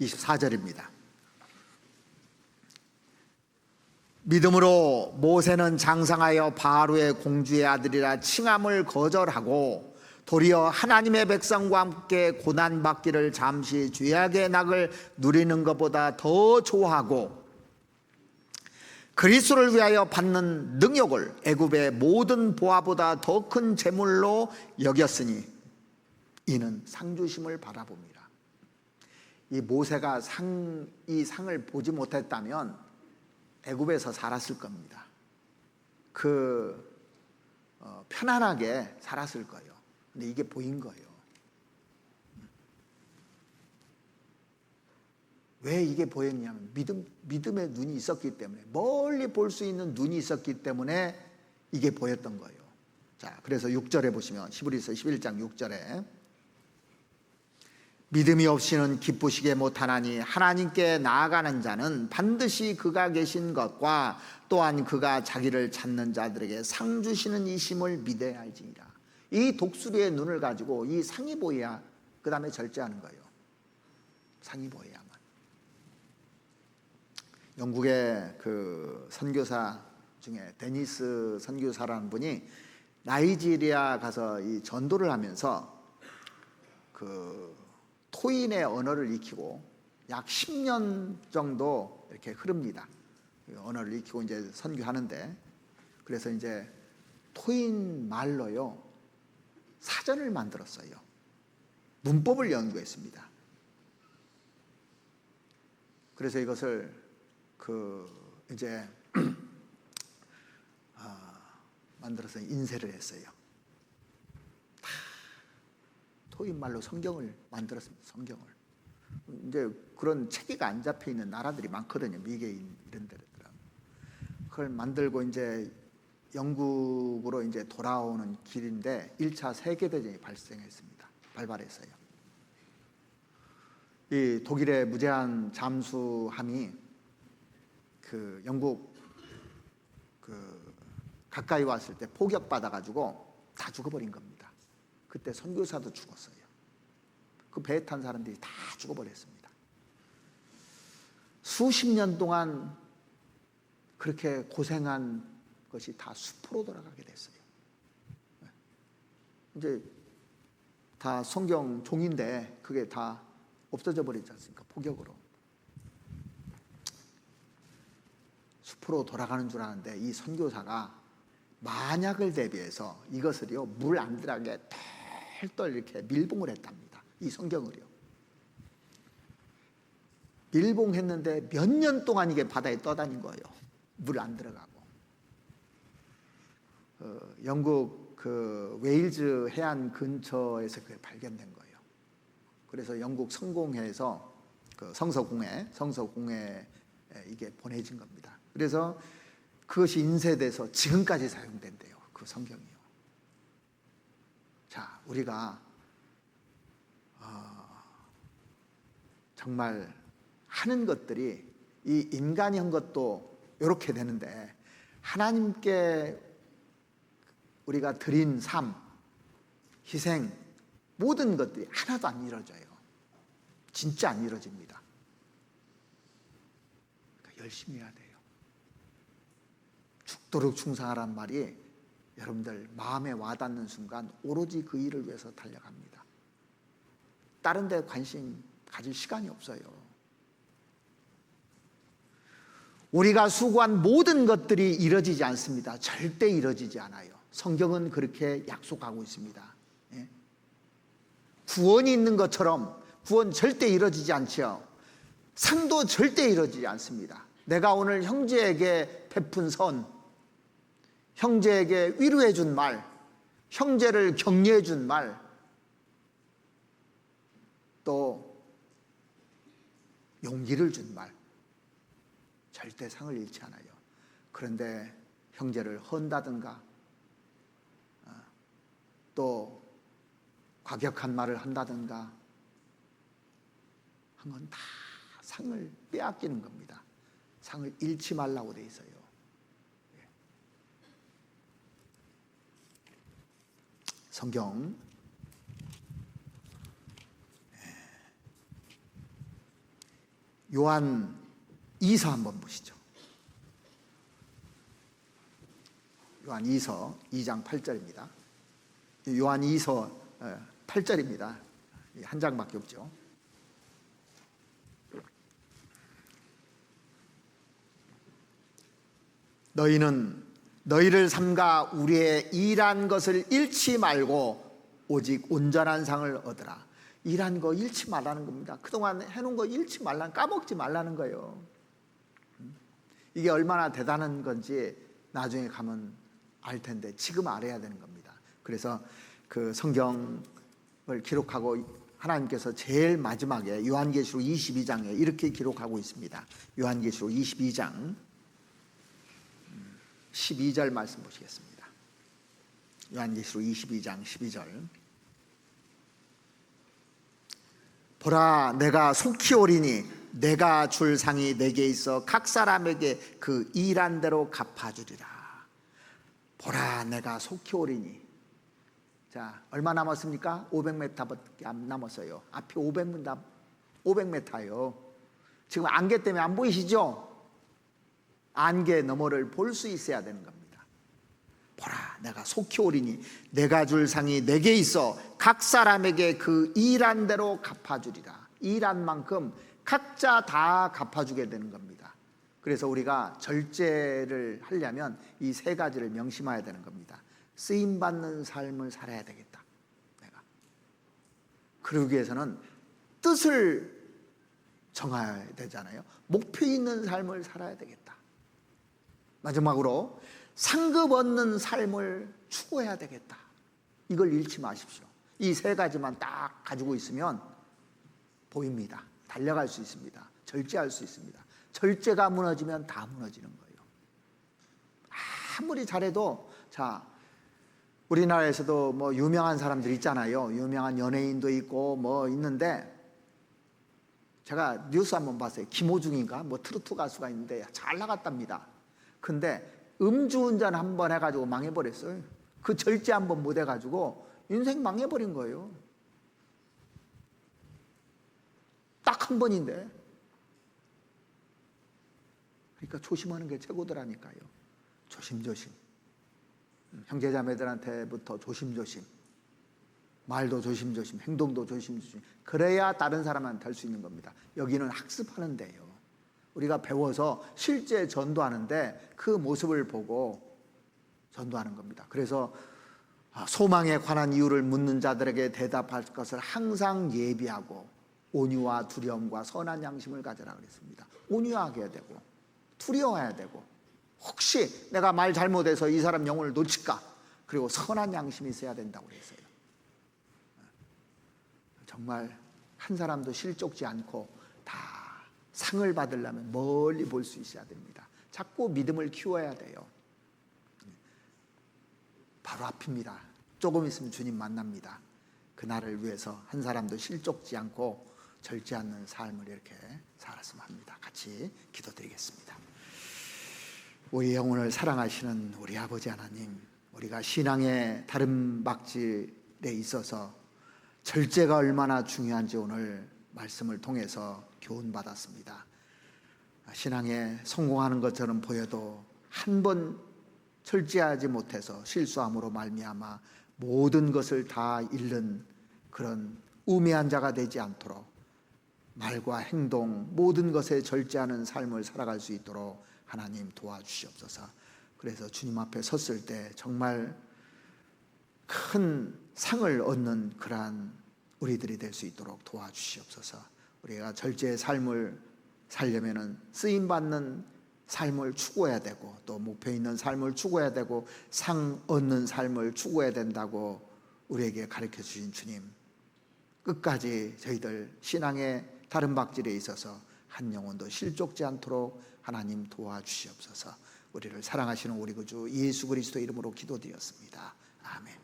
Speaker 1: 24절입니다. 믿음으로 모세는 장성하여 바로의 공주의 아들이라 칭함을 거절하고 도리어 하나님의 백성과 함께 고난받기를 잠시 죄악의 낙을 누리는 것보다 더 좋아하고 그리스도를 위하여 받는 능욕을 애굽의 모든 보화보다 더 큰 재물로 여겼으니 이는 상주심을 바라봅니다. 이 모세가 이 상을 보지 못했다면 애굽에서 살았을 겁니다. 편안하게 살았을 거예요. 근데 이게 보인 거예요. 왜 이게 보였냐면 믿음의 눈이 있었기 때문에, 멀리 볼 수 있는 눈이 있었기 때문에 이게 보였던 거예요. 자, 그래서 6절에 보시면, 히브리서 11장 6절에 믿음이 없이는 기쁘시게 못하나니 하나님께 나아가는 자는 반드시 그가 계신 것과 또한 그가 자기를 찾는 자들에게 상 주시는 이심을 믿어야 할지니라. 이 독수리의 눈을 가지고 이 상이 보여야 그 다음에 절제하는 거예요. 상이 보여야만. 영국의 그 선교사 중에 데니스 선교사라는 분이 나이지리아 가서 이 전도를 하면서 그 토인의 언어를 익히고 약 10년 정도 이렇게 흐릅니다. 언어를 익히고 이제 선교하는데, 그래서 이제 토인 말로요 사전을 만들었어요. 문법을 연구했습니다. 그래서 이것을 이제 만들어서 인쇄를 했어요. 토인 말로 성경을 만들었습니다. 성경을. 이제 그런 체계가 안 잡혀 있는 나라들이 많거든요. 미개인 이런 데들. 그걸 만들고 이제 영국으로 이제 돌아오는 길인데 1차 세계대전이 발생했습니다. 발발했어요. 이 독일의 무제한 잠수함이 그 영국 가까이 왔을 때 포격받아가지고 다 죽어버린 겁니다. 그때 선교사도 죽었어요. 그 배에 탄 사람들이 다 죽어버렸습니다. 수십 년 동안 그렇게 고생한 것이 다 숲으로 돌아가게 됐어요. 이제 다 성경 종인데 그게 다 없어져 버리지 않습니까? 포격으로. 숲으로 돌아가는 줄 아는데 이 선교사가 만약을 대비해서 이것을요 물 안 들어가게 털털 이렇게 밀봉을 했답니다. 이 성경을요. 밀봉했는데 몇 년 동안 이게 바다에 떠다닌 거예요. 물 안 들어가고. 영국 그 웨일즈 해안 근처에서 그게 발견된 거예요. 그래서 영국 성공회에서 그 성서공회에 이게 보내진 겁니다. 그래서 그것이 인쇄돼서 지금까지 사용된대요. 그 성경이요. 자, 우리가 정말 하는 것들이 이 인간이 한 것도 이렇게 되는데, 하나님께 우리가 드린 삶, 희생, 모든 것들이 하나도 안 이루어져요. 진짜 안 이루어집니다. 그러니까 열심히 해야 돼요. 죽도록 충성하란 말이 여러분들 마음에 와닿는 순간 오로지 그 일을 위해서 달려갑니다. 다른 데 관심 가질 시간이 없어요. 우리가 수고한 모든 것들이 이루어지지 않습니다. 절대 이루어지지 않아요. 성경은 그렇게 약속하고 있습니다. 예? 구원이 있는 것처럼 구원 절대 이루어지지 않죠. 상도 절대 이루어지지 않습니다. 내가 오늘 형제에게 베푼 선, 형제에게 위로해 준 말, 형제를 격려해 준 말, 또 용기를 준 말, 절대 상을 잃지 않아요. 그런데 형제를 헌다든가 또 과격한 말을 한다든가 한 건 다 상을 빼앗기는 겁니다. 상을 잃지 말라고 돼 있어요. 성경 요한 2서 한번 보시죠. 요한 2서 2장 8절입니다. 요한 2서 8절입니다. 한 장밖에 없죠. 너희는 너희를 삼가 우리의 일한 것을 잃지 말고 오직 온전한 상을 얻으라. 일한 거 잃지 말라는 겁니다. 그동안 해놓은 거 잃지 말라는, 까먹지 말라는 거예요. 이게 얼마나 대단한 건지 나중에 가면 알 텐데 지금 알아야 되는 겁니다. 그래서 그 성경을 기록하고 하나님께서 제일 마지막에 요한계시록 22장에 이렇게 기록하고 있습니다. 요한계시록 22장 12절 말씀 보시겠습니다. 요한계시록 22장 12절. 보라, 내가 속히 오리니 내가 줄 상이 내게 있어 각 사람에게 그 일한 대로 갚아주리라. 보라, 내가 속히 오리니. 자, 얼마 남았습니까? 500m밖에 안 남았어요. 앞이 500m예요. 지금 안개 때문에 안 보이시죠? 안개 너머를 볼 수 있어야 되는 겁니다. 보라, 내가 속히 오리니 내가 줄 상이 내게 있어 각 사람에게 그 일한 대로 갚아주리라. 일한 만큼 각자 다 갚아주게 되는 겁니다. 그래서 우리가 절제를 하려면 이 세 가지를 명심해야 되는 겁니다. 쓰임받는 삶을 살아야 되겠다. 내가. 그러기 위해서는 뜻을 정해야 되잖아요. 목표 있는 삶을 살아야 되겠다. 마지막으로 상급 얻는 삶을 추구해야 되겠다. 이걸 잃지 마십시오. 이 세 가지만 딱 가지고 있으면 보입니다. 달려갈 수 있습니다. 절제할 수 있습니다. 절제가 무너지면 다 무너지는 거예요. 아무리 잘해도, 자, 우리나라에서도 뭐 유명한 사람들 있잖아요. 유명한 연예인도 있고 뭐 있는데, 제가 뉴스 한번 봤어요. 김호중인가 뭐 트로트 가수가 있는데 잘 나갔답니다. 근데 음주운전 한번 해가지고 망해버렸어요. 그 절제 한번 못 해가지고 인생 망해버린 거예요. 딱 한 번인데. 그러니까 조심하는 게 최고더라니까요. 조심조심. 형제자매들한테부터 조심조심. 말도 조심조심, 행동도 조심조심. 그래야 다른 사람한테 할 수 있는 겁니다. 여기는 학습하는 데요. 우리가 배워서 실제 전도하는데 그 모습을 보고 전도하는 겁니다. 그래서 소망에 관한 이유를 묻는 자들에게 대답할 것을 항상 예비하고 온유와 두려움과 선한 양심을 가져라 그랬습니다. 온유하게 되고 두려워해야 되고, 혹시 내가 말 잘못해서 이 사람 영혼을 놓칠까, 그리고 선한 양심이 있어야 된다고 그랬어요. 정말 한 사람도 실족지 않고 다 상을 받으려면 멀리 볼 수 있어야 됩니다. 자꾸 믿음을 키워야 돼요. 바로 앞입니다. 조금 있으면 주님 만납니다. 그날을 위해서 한 사람도 실족지 않고 절제 않는 삶을 이렇게 살았으면 합니다. 같이 기도드리겠습니다. 우리 영혼을 사랑하시는 우리 아버지 하나님, 우리가 신앙의 다른 박질에 있어서 절제가 얼마나 중요한지 오늘 말씀을 통해서 교훈받았습니다. 신앙에 성공하는 것처럼 보여도 한 번 절제하지 못해서 실수함으로 말미암아 모든 것을 다 잃는 그런 우매한 자가 되지 않도록 말과 행동 모든 것에 절제하는 삶을 살아갈 수 있도록 하나님 도와주시옵소서. 그래서 주님 앞에 섰을 때 정말 큰 상을 얻는 그러한 우리들이 될 수 있도록 도와주시옵소서. 우리가 절제의 삶을 살려면은 쓰임받는 삶을 추구해야 되고, 또 목표 있는 삶을 추구해야 되고, 상 얻는 삶을 추구해야 된다고 우리에게 가르쳐 주신 주님, 끝까지 저희들 신앙의 다른 박질에 있어서 한 영혼도 실족지 않도록 하나님 도와주시옵소서. 우리를 사랑하시는 우리 구주 예수 그리스도 이름으로 기도드렸습니다. 아멘.